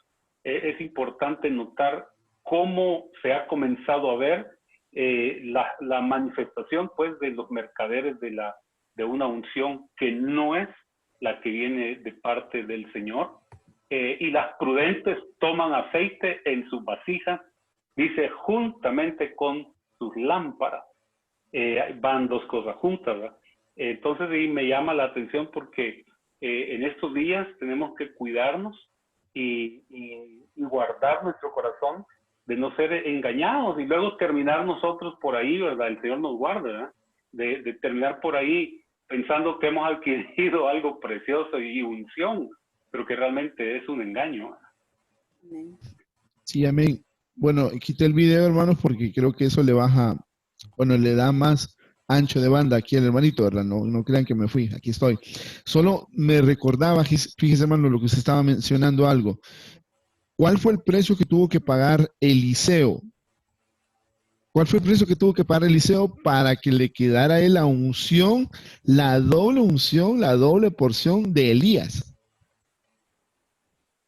es importante notar cómo se ha comenzado a ver la manifestación, pues, de los mercaderes de una unción que no es la que viene de parte del Señor. Y las prudentes toman aceite en sus vasijas, dice, juntamente con sus lámparas. Van dos cosas juntas, ¿verdad? Entonces, y me llama la atención porque en estos días tenemos que cuidarnos y guardar nuestro corazón de no ser engañados y luego terminar nosotros por ahí, ¿verdad? El Señor nos guarda, ¿verdad? De terminar por ahí pensando que hemos adquirido algo precioso y unción, pero que realmente es un engaño. Amén. Sí, amén. Bueno, quité el video, hermanos, porque creo que eso le baja, bueno, le da más ancho de banda aquí al hermanito, ¿verdad? No, no crean que me fui, aquí estoy. Solo me recordaba, fíjese, hermano, lo que usted estaba mencionando algo. ¿Cuál fue el precio que tuvo que pagar Eliseo? ¿Cuál fue el precio que tuvo que pagar Eliseo para que le quedara a él la unción, la doble porción de Elías?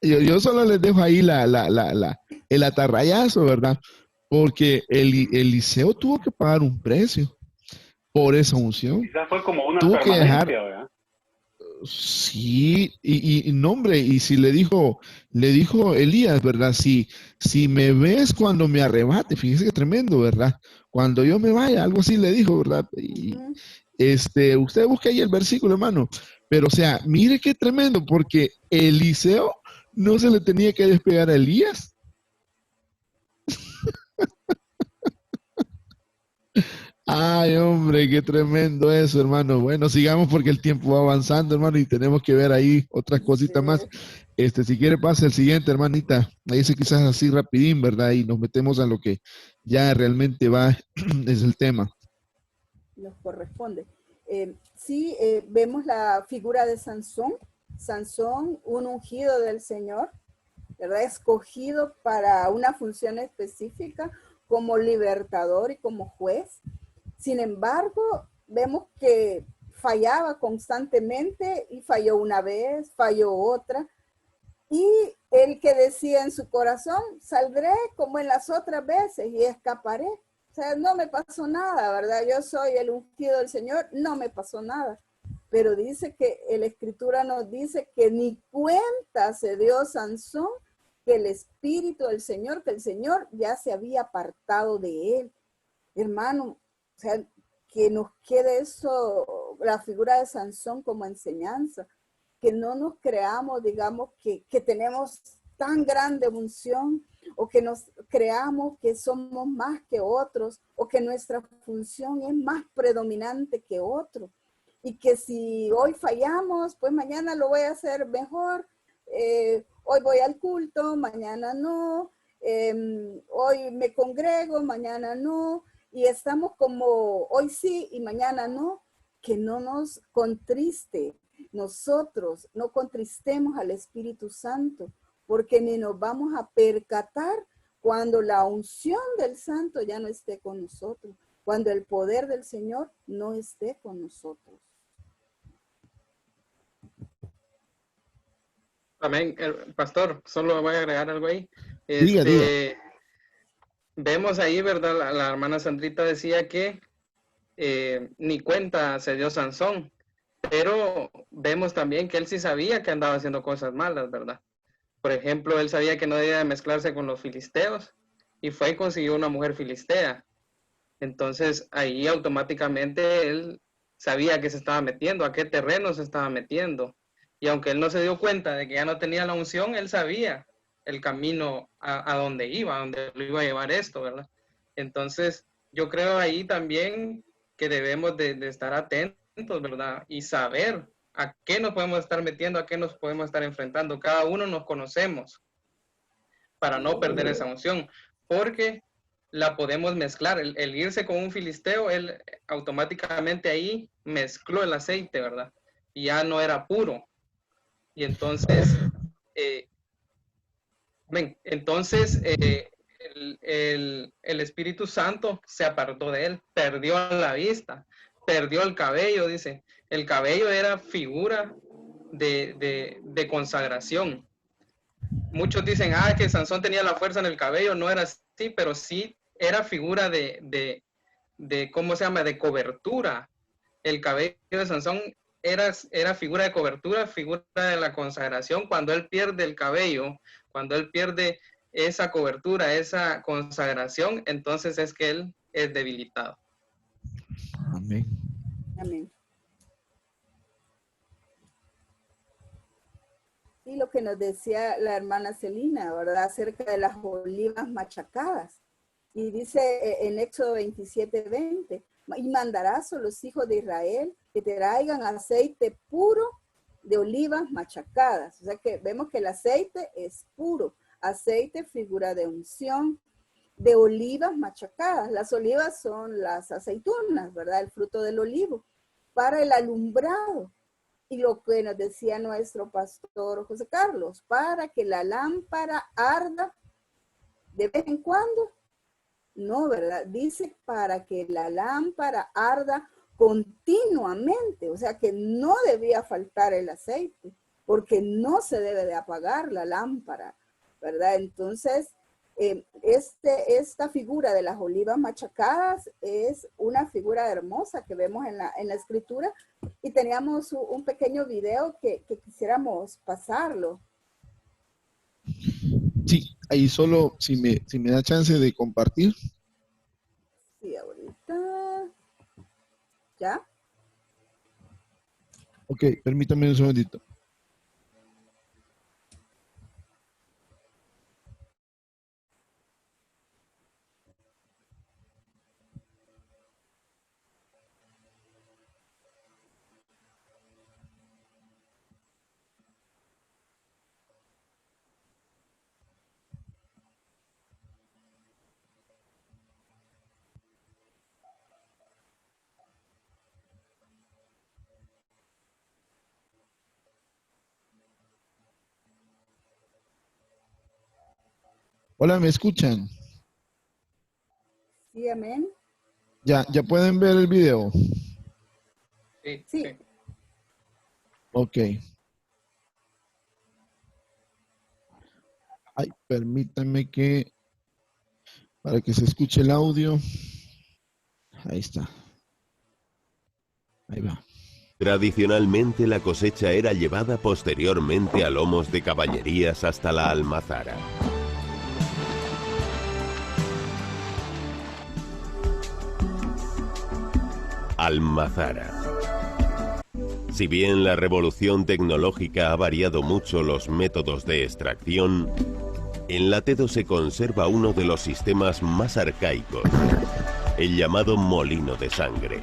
Yo solo les dejo ahí el atarrayazo, ¿verdad? Porque Eliseo tuvo que pagar un precio por esa unción. Quizás fue como una Tuvo que permanencia, dejar, ¿verdad? sí, y no, hombre, y si le dijo Elías, ¿verdad? Si me ves cuando me arrebate, fíjese que tremendo, ¿verdad? Cuando yo me vaya, algo así le dijo, ¿verdad? Y usted busca ahí el versículo, hermano. Pero, o sea, mire qué tremendo, porque Eliseo no se le tenía que despegar a Elías. Ay, hombre, qué tremendo eso, hermano. Bueno, sigamos porque el tiempo va avanzando, hermano, y tenemos que ver ahí otras cositas más. Si quiere, pase el siguiente, hermanita. Ahí sí quizás así rapidín, ¿verdad? Y nos metemos a lo que ya realmente va, es el tema. Nos corresponde. Sí, vemos la figura de Sansón. Sansón, un ungido del Señor, ¿verdad? Escogido para una función específica como libertador y como juez. Sin embargo, vemos que fallaba constantemente y falló una vez, falló otra. Y el que decía en su corazón, saldré como en las otras veces y escaparé. O sea, no me pasó nada, ¿verdad? Yo soy el ungido del Señor, no me pasó nada. Pero dice que la Escritura nos dice que ni cuenta se dio Sansón que el Espíritu del Señor, que el Señor ya se había apartado de él. Hermano, o sea, que nos quede eso, la figura de Sansón como enseñanza, que no nos creamos, digamos, que tenemos tan grande unción, o que nos creamos que somos más que otros, o que nuestra función es más predominante que otro, y que si hoy fallamos, pues mañana lo voy a hacer mejor, hoy voy al culto, mañana no, hoy me congrego, mañana no, y estamos como hoy sí y mañana no, que no nos contriste. Nosotros no contristemos al Espíritu Santo, porque ni nos vamos a percatar cuando la unción del Santo ya no esté con nosotros, cuando el poder del Señor no esté con nosotros. Amén. Pastor, solo voy a agregar algo ahí. Diga. Vemos ahí, ¿verdad? La hermana Sandrita decía que ni cuenta se dio Sansón, pero vemos también que él sí sabía que andaba haciendo cosas malas, ¿verdad? Por ejemplo, él sabía que no debía de mezclarse con los filisteos y fue y consiguió una mujer filistea. Entonces ahí automáticamente él sabía que se estaba metiendo, a qué terreno se estaba metiendo. Y aunque él no se dio cuenta de que ya no tenía la unción, él sabía el camino a donde iba, a donde lo iba a llevar esto, ¿verdad? Entonces yo creo ahí también que debemos de estar atentos, ¿verdad? Y saber a qué nos podemos estar metiendo, a qué nos podemos estar enfrentando. Cada uno nos conocemos para no perder esa unción, porque la podemos mezclar. El irse con un filisteo, él automáticamente ahí mezcló el aceite, ¿verdad? Y ya no era puro. Y entonces, el Espíritu Santo se apartó de él, perdió la vista, perdió el cabello, dice. El cabello era figura de consagración. Muchos dicen, que Sansón tenía la fuerza en el cabello, no era así, pero sí era figura ¿cómo se llama?, de cobertura. El cabello de Sansón era figura de cobertura, figura de la consagración. Cuando él pierde el cabello, cuando él pierde esa cobertura, esa consagración, entonces es que él es debilitado. Amén. Amén. Y lo que nos decía la hermana Celina, ¿verdad? Acerca de las olivas machacadas. Y dice en Éxodo 27:20, y mandarás a los hijos de Israel que te traigan aceite puro de olivas machacadas. O sea que vemos que el aceite es puro. Aceite, figura de unción, de olivas machacadas. Las olivas son las aceitunas, ¿verdad? El fruto del olivo. Para el alumbrado. Y lo que nos decía nuestro pastor José Carlos, para que la lámpara arda de vez en cuando. No, ¿verdad? Dice para que la lámpara arda continuamente, o sea que no debía faltar el aceite, porque no se debe de apagar la lámpara, ¿verdad? Entonces, esta figura de las olivas machacadas es una figura hermosa que vemos en la escritura, y teníamos un pequeño video que quisiéramos pasarlo. Sí, ahí solo, si me da chance de compartir. Sí, ahorita. ¿Ya? Ok, permítame un segundito. Hola, ¿me escuchan? Sí, amén. Ya pueden ver el video. Sí. Ok. Ay, permítanme para que se escuche el audio. Ahí está. Ahí va. Tradicionalmente la cosecha era llevada posteriormente a lomos de caballerías hasta la almazara. Almazara. Si bien la revolución tecnológica ha variado mucho los métodos de extracción, en Latedo se conserva uno de los sistemas más arcaicos, el llamado molino de sangre,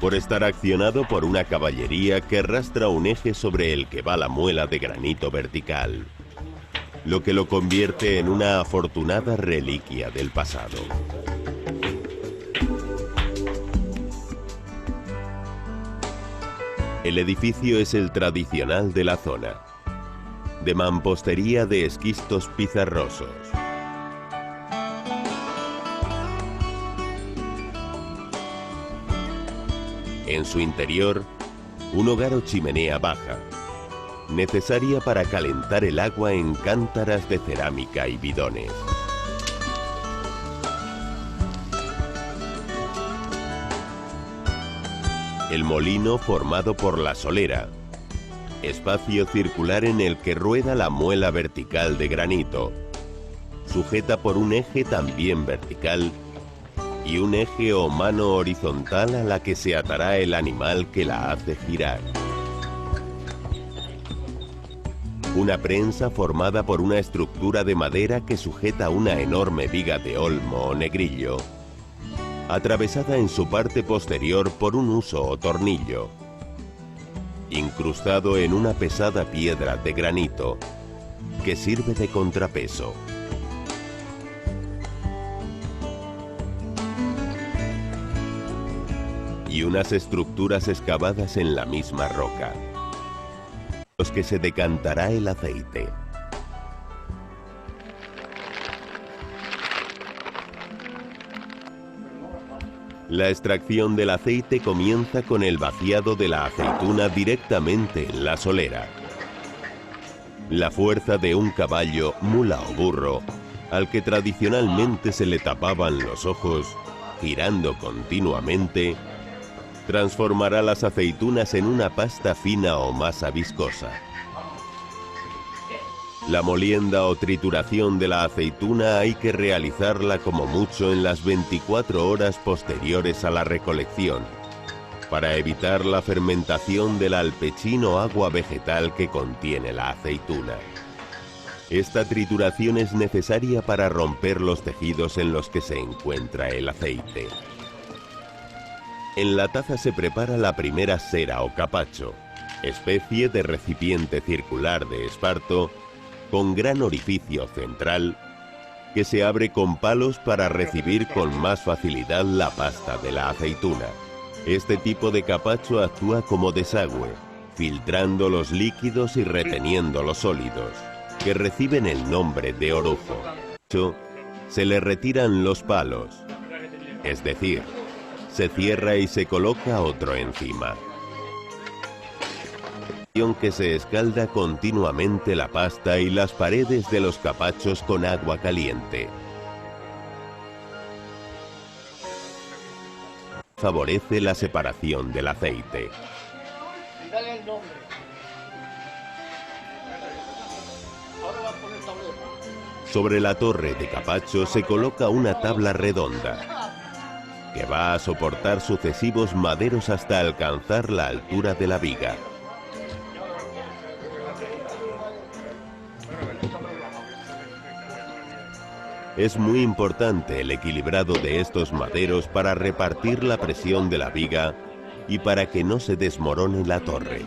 por estar accionado por una caballería que arrastra un eje sobre el que va la muela de granito vertical, lo que lo convierte en una afortunada reliquia del pasado. El edificio es el tradicional de la zona, de mampostería de esquistos pizarrosos. En su interior, un hogar o chimenea baja, necesaria para calentar el agua en cántaras de cerámica y bidones. El molino formado por la solera, espacio circular en el que rueda la muela vertical de granito, sujeta por un eje también vertical y un eje o mano horizontal a la que se atará el animal que la hace girar. Una prensa formada por una estructura de madera que sujeta una enorme viga de olmo o negrillo, atravesada en su parte posterior por un huso o tornillo, incrustado en una pesada piedra de granito que sirve de contrapeso. Y unas estructuras excavadas en la misma roca, los que se decantará el aceite. La extracción del aceite comienza con el vaciado de la aceituna directamente en la solera. La fuerza de un caballo, mula o burro, al que tradicionalmente se le tapaban los ojos, girando continuamente, transformará las aceitunas en una pasta fina o masa viscosa. La molienda o trituración de la aceituna hay que realizarla como mucho en las 24 horas posteriores a la recolección, para evitar la fermentación del alpechín o agua vegetal que contiene la aceituna. Esta trituración es necesaria para romper los tejidos en los que se encuentra el aceite. En la taza se prepara la primera cera o capacho, especie de recipiente circular de esparto con gran orificio central que se abre con palos para recibir con más facilidad la pasta de la aceituna. Este tipo de capacho actúa como desagüe, filtrando los líquidos y reteniendo los sólidos, que reciben el nombre de orujo. Se le retiran los palos, es decir, se cierra y se coloca otro encima, que se escalda continuamente la pasta y las paredes de los capachos con agua caliente. Favorece la separación del aceite. Sobre la torre de capacho se coloca una tabla redonda que va a soportar sucesivos maderos hasta alcanzar la altura de la viga. Es muy importante el equilibrado de estos maderos para repartir la presión de la viga y para que no se desmorone la torre.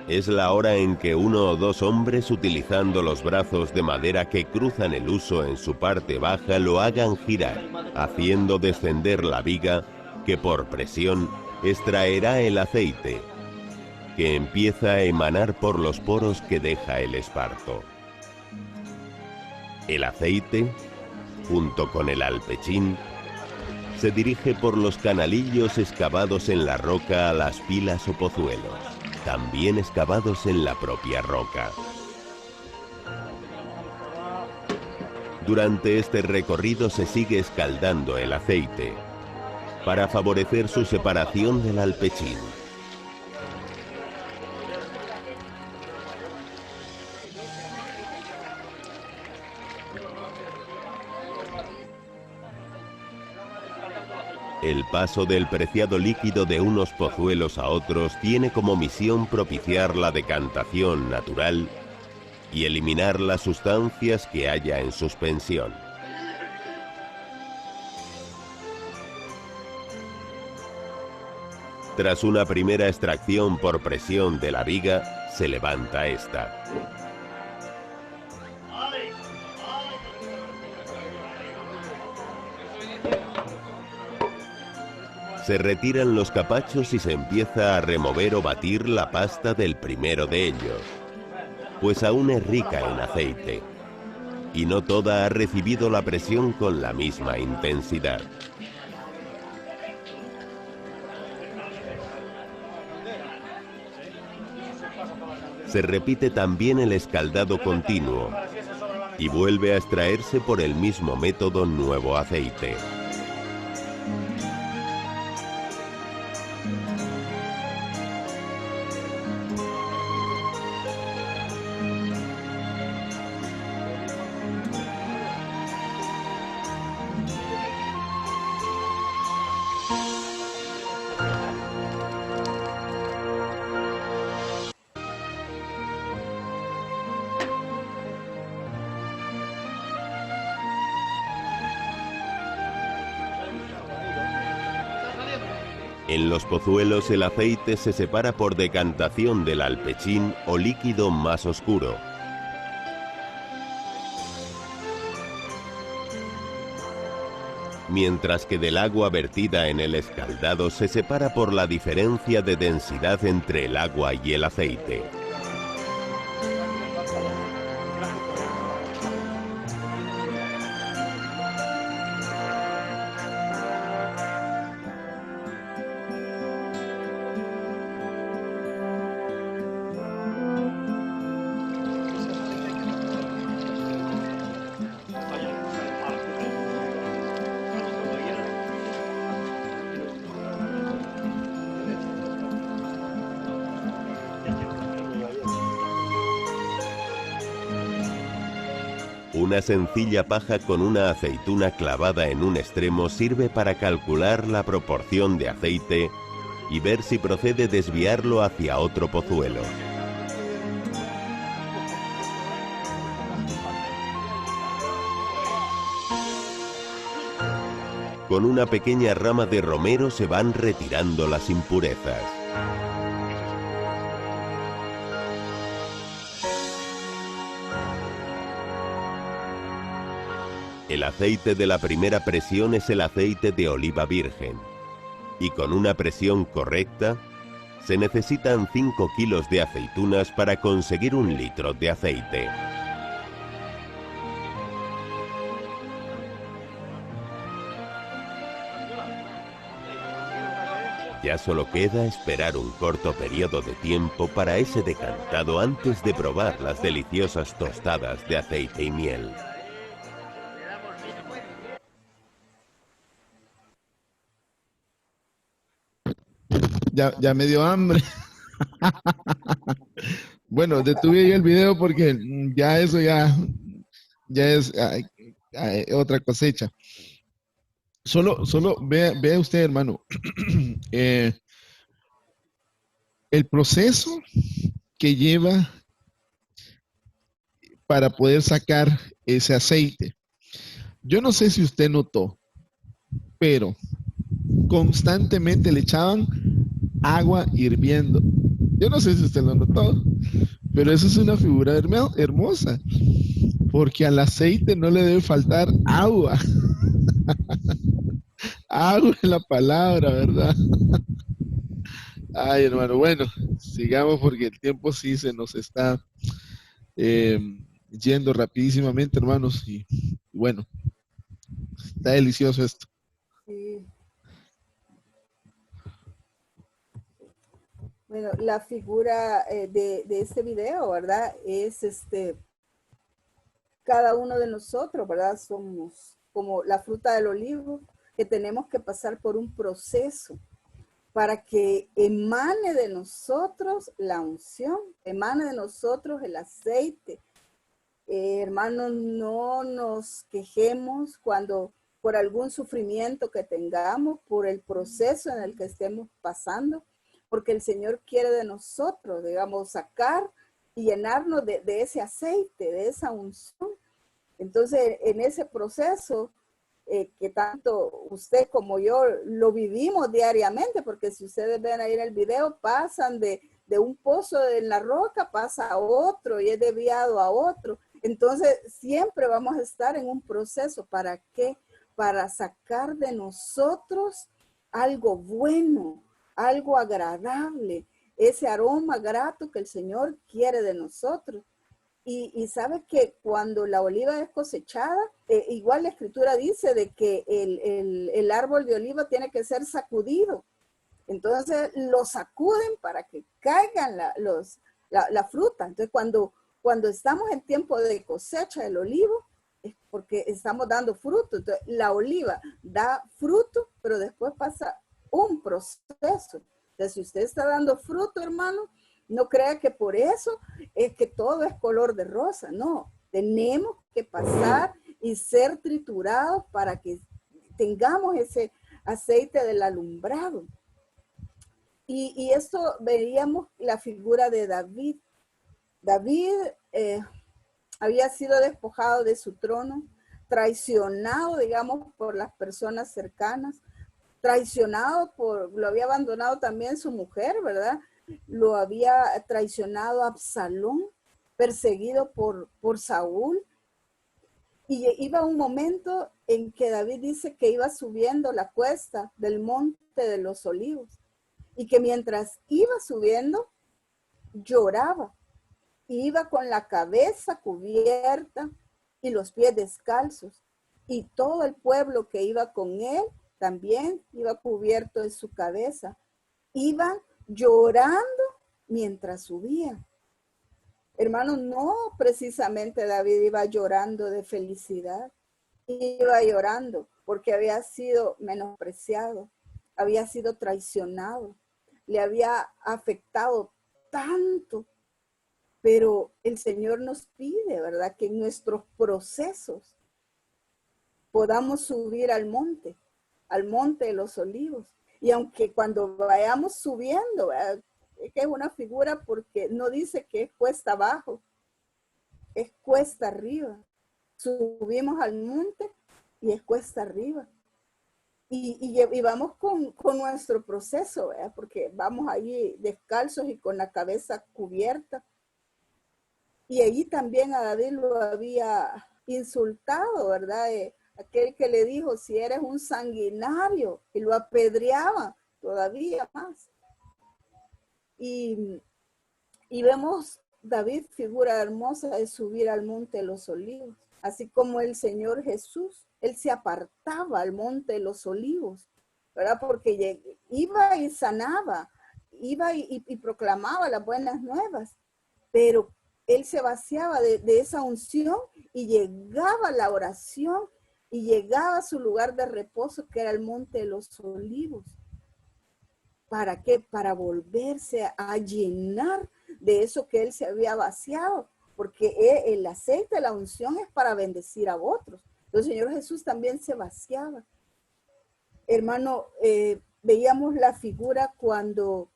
Es la hora en que uno o dos hombres, utilizando los brazos de madera que cruzan el huso en su parte baja, lo hagan girar, haciendo descender la viga que por presión extraerá el aceite, que empieza a emanar por los poros que deja el esparto. El aceite, junto con el alpechín, se dirige por los canalillos excavados en la roca a las pilas o pozuelos, también excavados en la propia roca. Durante este recorrido se sigue escaldando el aceite para favorecer su separación del alpechín. El paso del preciado líquido de unos pozuelos a otros tiene como misión propiciar la decantación natural y eliminar las sustancias que haya en suspensión. Tras una primera extracción por presión de la viga, se levanta esta. Se retiran los capachos y se empieza a remover o batir la pasta del primero de ellos, pues aún es rica en aceite, y no toda ha recibido la presión con la misma intensidad. Se repite también el escaldado continuo, y vuelve a extraerse por el mismo método nuevo aceite. En los pozuelos el aceite se separa por decantación del alpechín o líquido más oscuro. Mientras que del agua vertida en el escaldado se separa por la diferencia de densidad entre el agua y el aceite. Una sencilla paja con una aceituna clavada en un extremo sirve para calcular la proporción de aceite y ver si procede desviarlo hacia otro pozuelo. Con una pequeña rama de romero se van retirando las impurezas. El aceite de la primera presión es el aceite de oliva virgen, y con una presión correcta se necesitan 5 kilos de aceitunas para conseguir 1 litro de aceite. Ya solo queda esperar un corto periodo de tiempo para ese decantado antes de probar las deliciosas tostadas de aceite y miel. Ya me dio hambre. Bueno, detuve ahí el video porque ya eso ya es otra cosecha. Solo vea usted, hermano, el proceso que lleva para poder sacar ese aceite. Yo no sé si usted notó, pero constantemente le echaban agua hirviendo. Yo no sé si usted lo notó, pero eso es una figura hermosa, porque al aceite no le debe faltar agua. Agua es la palabra, ¿verdad? Ay, hermano, bueno, sigamos porque el tiempo sí se nos está yendo rapidísimamente, hermanos, y bueno, está delicioso esto. Sí. Bueno, la figura de este video, ¿verdad? Es cada uno de nosotros, ¿verdad? Somos como la fruta del olivo, que tenemos que pasar por un proceso para que emane de nosotros la unción, emane de nosotros el aceite. Hermanos, no nos quejemos cuando por algún sufrimiento que tengamos, por el proceso en el que estemos pasando, porque el Señor quiere de nosotros, digamos, sacar y llenarnos de ese aceite, de esa unción. Entonces, en ese proceso, que tanto usted como yo lo vivimos diariamente, porque si ustedes ven ahí en el video, pasan de un pozo en la roca, pasa a otro y es desviado a otro. Entonces, siempre vamos a estar en un proceso. ¿Para qué? Para sacar de nosotros algo bueno, algo agradable, ese aroma grato que el Señor quiere de nosotros. Y sabe que cuando la oliva es cosechada, igual la escritura dice de que el árbol de oliva tiene que ser sacudido. Entonces lo sacuden para que caigan la fruta. Entonces cuando estamos en tiempo de cosecha del olivo, es porque estamos dando fruto. Entonces la oliva da fruto, pero después pasa un proceso. Entonces si usted está dando fruto, hermano, no crea que por eso es que todo es color de rosa. No, tenemos que pasar y ser triturados para que tengamos ese aceite del alumbrado. Y esto veríamos la figura de David. David había sido despojado de su trono, traicionado, digamos, por las personas cercanas, lo había abandonado también su mujer, ¿verdad? Lo había traicionado Absalón, perseguido por Saúl. Y iba un momento en que David dice que iba subiendo la cuesta del monte de los olivos y que mientras iba subiendo, lloraba. Iba con la cabeza cubierta y los pies descalzos. Y todo el pueblo que iba con él también iba cubierto de su cabeza. Iban llorando mientras subían. Hermanos, no precisamente David iba llorando de felicidad. Iba llorando porque había sido menospreciado, había sido traicionado, le había afectado tanto. Pero el Señor nos pide, ¿verdad? Que en nuestros procesos podamos subir al monte de los olivos. Y aunque cuando vayamos subiendo, ¿verdad? Es que es una figura porque no dice que es cuesta abajo, es cuesta arriba. Subimos al monte y es cuesta arriba. Y vamos con nuestro proceso, ¿verdad? Porque vamos allí descalzos y con la cabeza cubierta. Y allí también a David lo había insultado, ¿verdad? Aquel que le dijo, si eres un sanguinario, y lo apedreaba todavía más. Y vemos David, figura hermosa de subir al monte de los olivos, así como el Señor Jesús, él se apartaba al monte de los olivos, ¿verdad? Porque iba y sanaba, iba y proclamaba las buenas nuevas, pero él se vaciaba de esa unción y llegaba a la oración y llegaba a su lugar de reposo, que era el monte de los olivos. ¿Para qué? Para volverse a llenar de eso que él se había vaciado, porque el aceite de la unción es para bendecir a otros. El Señor Jesús también se vaciaba. Hermano, veíamos la figura cuando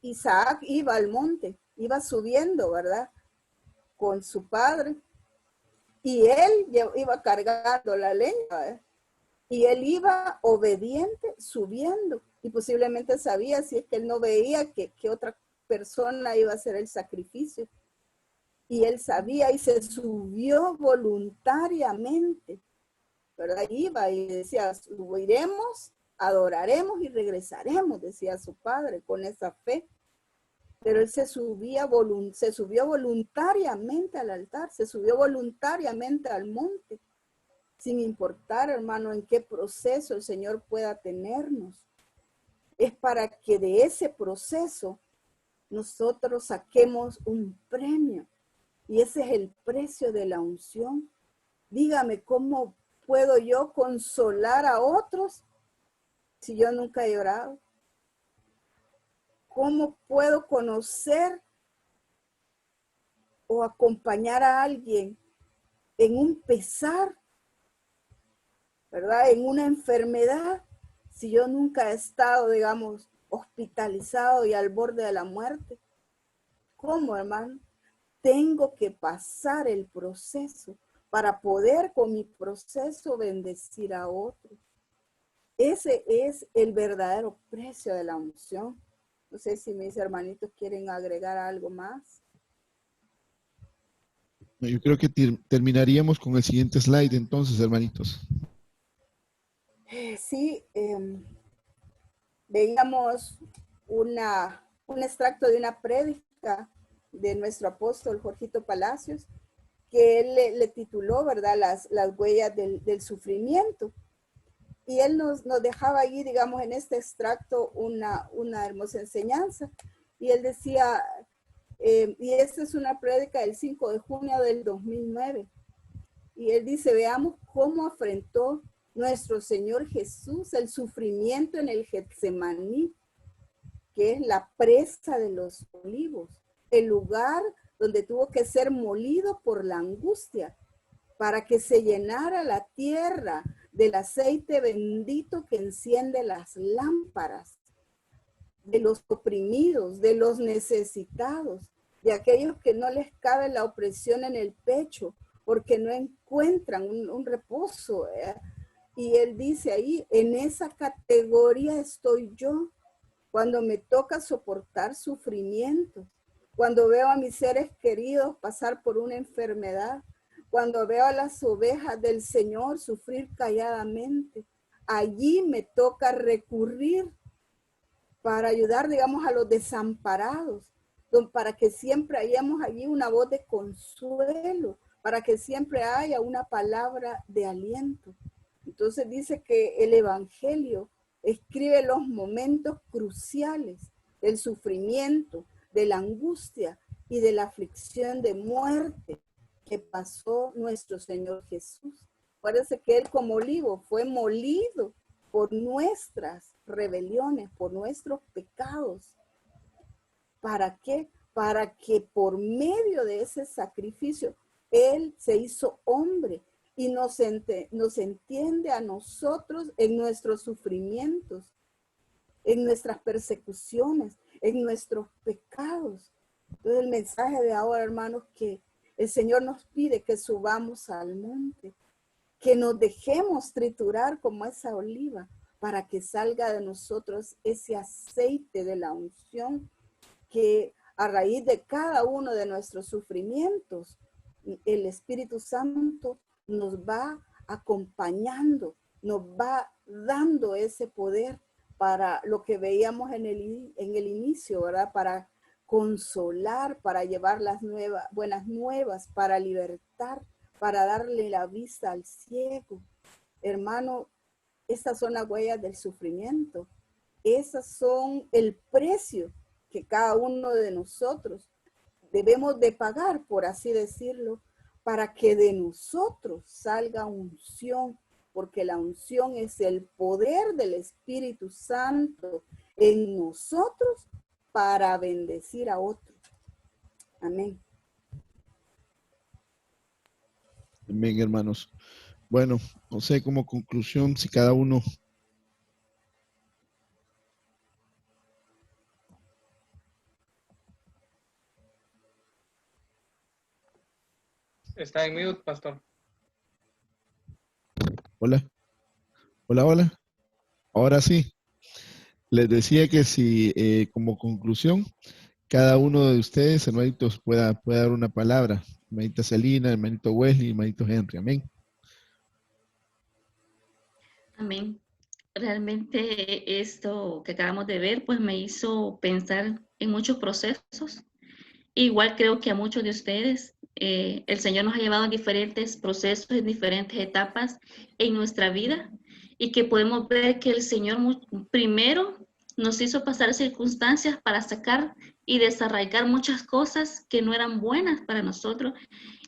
Isaac iba al monte, iba subiendo, ¿verdad? Con su padre. Y él iba cargando la leña, ¿eh? Y él iba obediente subiendo. Y posiblemente sabía, si es que él no veía que otra persona iba a hacer el sacrificio. Y él sabía y se subió voluntariamente. ¿Verdad? Iba y decía, subiremos, adoraremos y regresaremos, decía su padre, con esa fe. pero él se subió voluntariamente al altar, se subió voluntariamente al monte, sin importar, hermano, en qué proceso el Señor pueda tenernos. Es para que de ese proceso nosotros saquemos un premio. Y ese es el precio de la unción. Dígame, ¿cómo puedo yo consolar a otros si yo nunca he llorado? ¿Cómo puedo conocer o acompañar a alguien en un pesar, ¿verdad? En una enfermedad, si yo nunca he estado, digamos, hospitalizado y al borde de la muerte? ¿Cómo, hermano? Tengo que pasar el proceso para poder con mi proceso bendecir a otros. Ese es el verdadero precio de la unción. No sé si mis hermanitos quieren agregar algo más. Yo creo que terminaríamos con el siguiente slide entonces, hermanitos. Sí, veíamos un extracto de una prédica de nuestro apóstol Jorgito Palacios, que él le tituló, ¿verdad?, las huellas del sufrimiento. Y él nos dejaba ahí, digamos, en este extracto una hermosa enseñanza. Y él decía, y esta es una prédica del 5 de junio del 2009. Y él dice, veamos cómo afrontó nuestro Señor Jesús el sufrimiento en el Getsemaní, que es la presa de los olivos, el lugar donde tuvo que ser molido por la angustia para que se llenara la tierra del aceite bendito que enciende las lámparas, de los oprimidos, de los necesitados, de aquellos que no les cabe la opresión en el pecho porque no encuentran un reposo. Y él dice ahí, en esa categoría estoy yo, cuando me toca soportar sufrimiento, cuando veo a mis seres queridos pasar por una enfermedad, cuando veo a las ovejas del Señor sufrir calladamente. Allí me toca recurrir para ayudar, digamos, a los desamparados, para que siempre hayamos allí una voz de consuelo, para que siempre haya una palabra de aliento. Entonces dice que el Evangelio escribe los momentos cruciales del sufrimiento, de la angustia y de la aflicción de muerte que pasó nuestro Señor Jesús. Parece que él como olivo fue molido por nuestras rebeliones, por nuestros pecados. ¿Para qué? Para que por medio de ese sacrificio él se hizo hombre y nos entiende a nosotros en nuestros sufrimientos, en nuestras persecuciones, en nuestros pecados. Entonces el mensaje de ahora, hermanos, que el Señor nos pide que subamos al monte, que nos dejemos triturar como esa oliva para que salga de nosotros ese aceite de la unción que a raíz de cada uno de nuestros sufrimientos, el Espíritu Santo nos va acompañando, nos va dando ese poder para lo que veíamos en el inicio, ¿verdad? Para consolar, para llevar las buenas nuevas, para libertar, para darle la vista al ciego. Hermano, esas son las huellas del sufrimiento. Esas son el precio que cada uno de nosotros debemos de pagar, por así decirlo, para que de nosotros salga unción, porque la unción es el poder del Espíritu Santo en nosotros para bendecir a otros. Amén. Amén, hermanos. Bueno, no sé, como conclusión, si cada uno... Está en mute, pastor. Hola. Hola, hola. Ahora sí. Les decía que si como conclusión, cada uno de ustedes, hermanitos, pueda dar una palabra. Hermanita Celina, hermanito Wesley, hermanito Henry. Amén. Amén. realmente esto que acabamos de ver, pues me hizo pensar en muchos procesos. Igual creo que a muchos de ustedes, el Señor nos ha llevado en diferentes procesos, en diferentes etapas en nuestra vida, y que podemos ver que el Señor primero nos hizo pasar circunstancias para sacar y desarraigar muchas cosas que no eran buenas para nosotros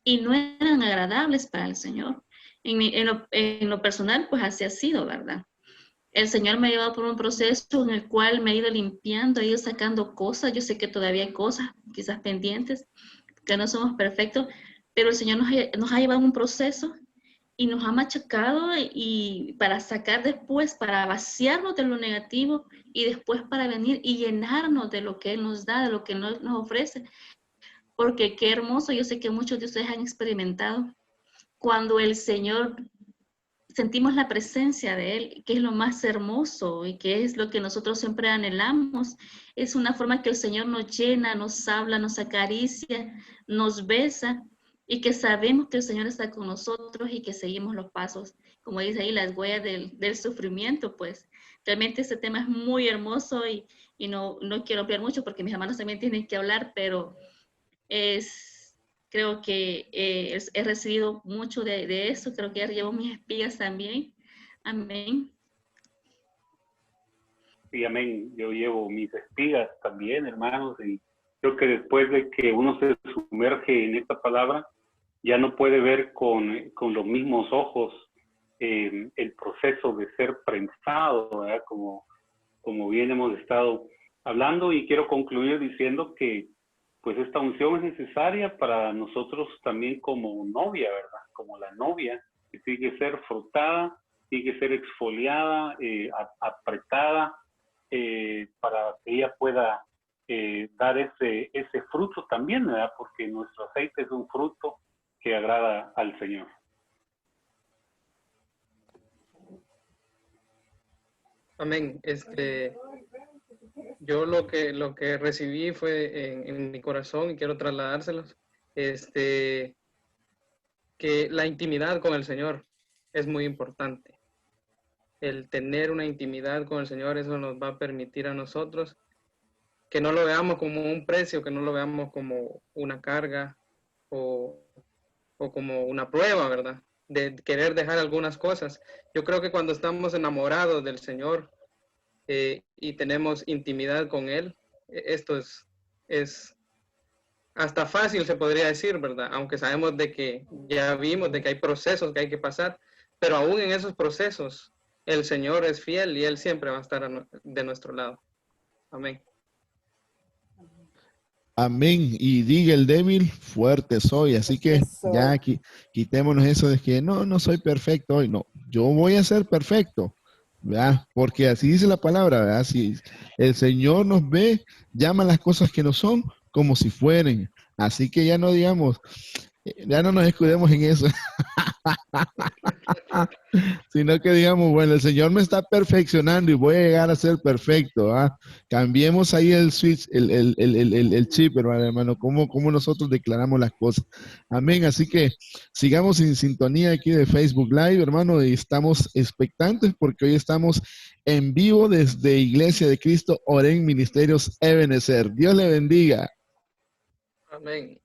y no eran agradables para el Señor. En lo personal, pues así ha sido, ¿verdad? El Señor me ha llevado por un proceso en el cual me ha ido limpiando, he ido sacando cosas. Yo sé que todavía hay cosas quizás pendientes, que no somos perfectos, pero el Señor nos ha llevado un proceso y nos ha machacado y para sacar después, para vaciarnos de lo negativo y después para venir y llenarnos de lo que Él nos da, de lo que nos ofrece. Porque qué hermoso, yo sé que muchos de ustedes han experimentado cuando el Señor sentimos la presencia de Él, que es lo más hermoso y que es lo que nosotros siempre anhelamos. Es una forma que el Señor nos llena, nos habla, nos acaricia, nos besa y que sabemos que el Señor está con nosotros y que seguimos los pasos, como dice ahí, las huellas del sufrimiento. Pues realmente este tema es muy hermoso y no quiero hablar mucho porque mis hermanos también tienen que hablar, pero creo que he recibido mucho de eso. Creo que ya llevo mis espigas también. Amén. Sí, amén. Yo llevo mis espigas también, hermanos, y creo que después de que uno se sumerge en esta palabra, ya no puede ver con los mismos ojos el proceso de ser prensado, ¿verdad? Como bien hemos estado hablando, y quiero concluir diciendo que pues esta unción es necesaria para nosotros también como novia, ¿verdad? Como la novia, que tiene que ser frotada, tiene que ser exfoliada, apretada, para que ella pueda dar ese fruto también, ¿verdad? Porque nuestro aceite es un fruto que agrada al Señor. Amén. Yo lo que recibí fue en mi corazón y quiero trasladárselos, que la intimidad con el Señor es muy importante. El tener una intimidad con el Señor, eso nos va a permitir a nosotros que no lo veamos como un precio, que no lo veamos como una carga o como una prueba, ¿verdad? De querer dejar algunas cosas. Yo creo que cuando estamos enamorados del Señor, y tenemos intimidad con Él, esto es hasta fácil, se podría decir, ¿verdad? Aunque sabemos de que ya vimos de que hay procesos que hay que pasar, pero aún en esos procesos, el Señor es fiel y Él siempre va a estar de nuestro lado. Amén. Amén. Y diga el débil, fuerte soy. Así que ya aquí quitémonos eso de que no soy perfecto hoy. No, yo voy a ser perfecto. ¿Verdad? Porque así dice la palabra, ¿verdad? Si el Señor nos ve, llama las cosas que no son como si fueren. Así que ya no digamos, ya no nos escudemos en eso, sino que digamos, bueno, el Señor me está perfeccionando y voy a llegar a ser perfecto. ¿Ah? Cambiemos ahí el switch, el chip, hermano, cómo nosotros declaramos las cosas. Amén. Así que sigamos en sintonía aquí de Facebook Live, hermano, y estamos expectantes porque hoy estamos en vivo desde Iglesia de Cristo Orén Ministerios Ebenezer. Dios le bendiga. Amén.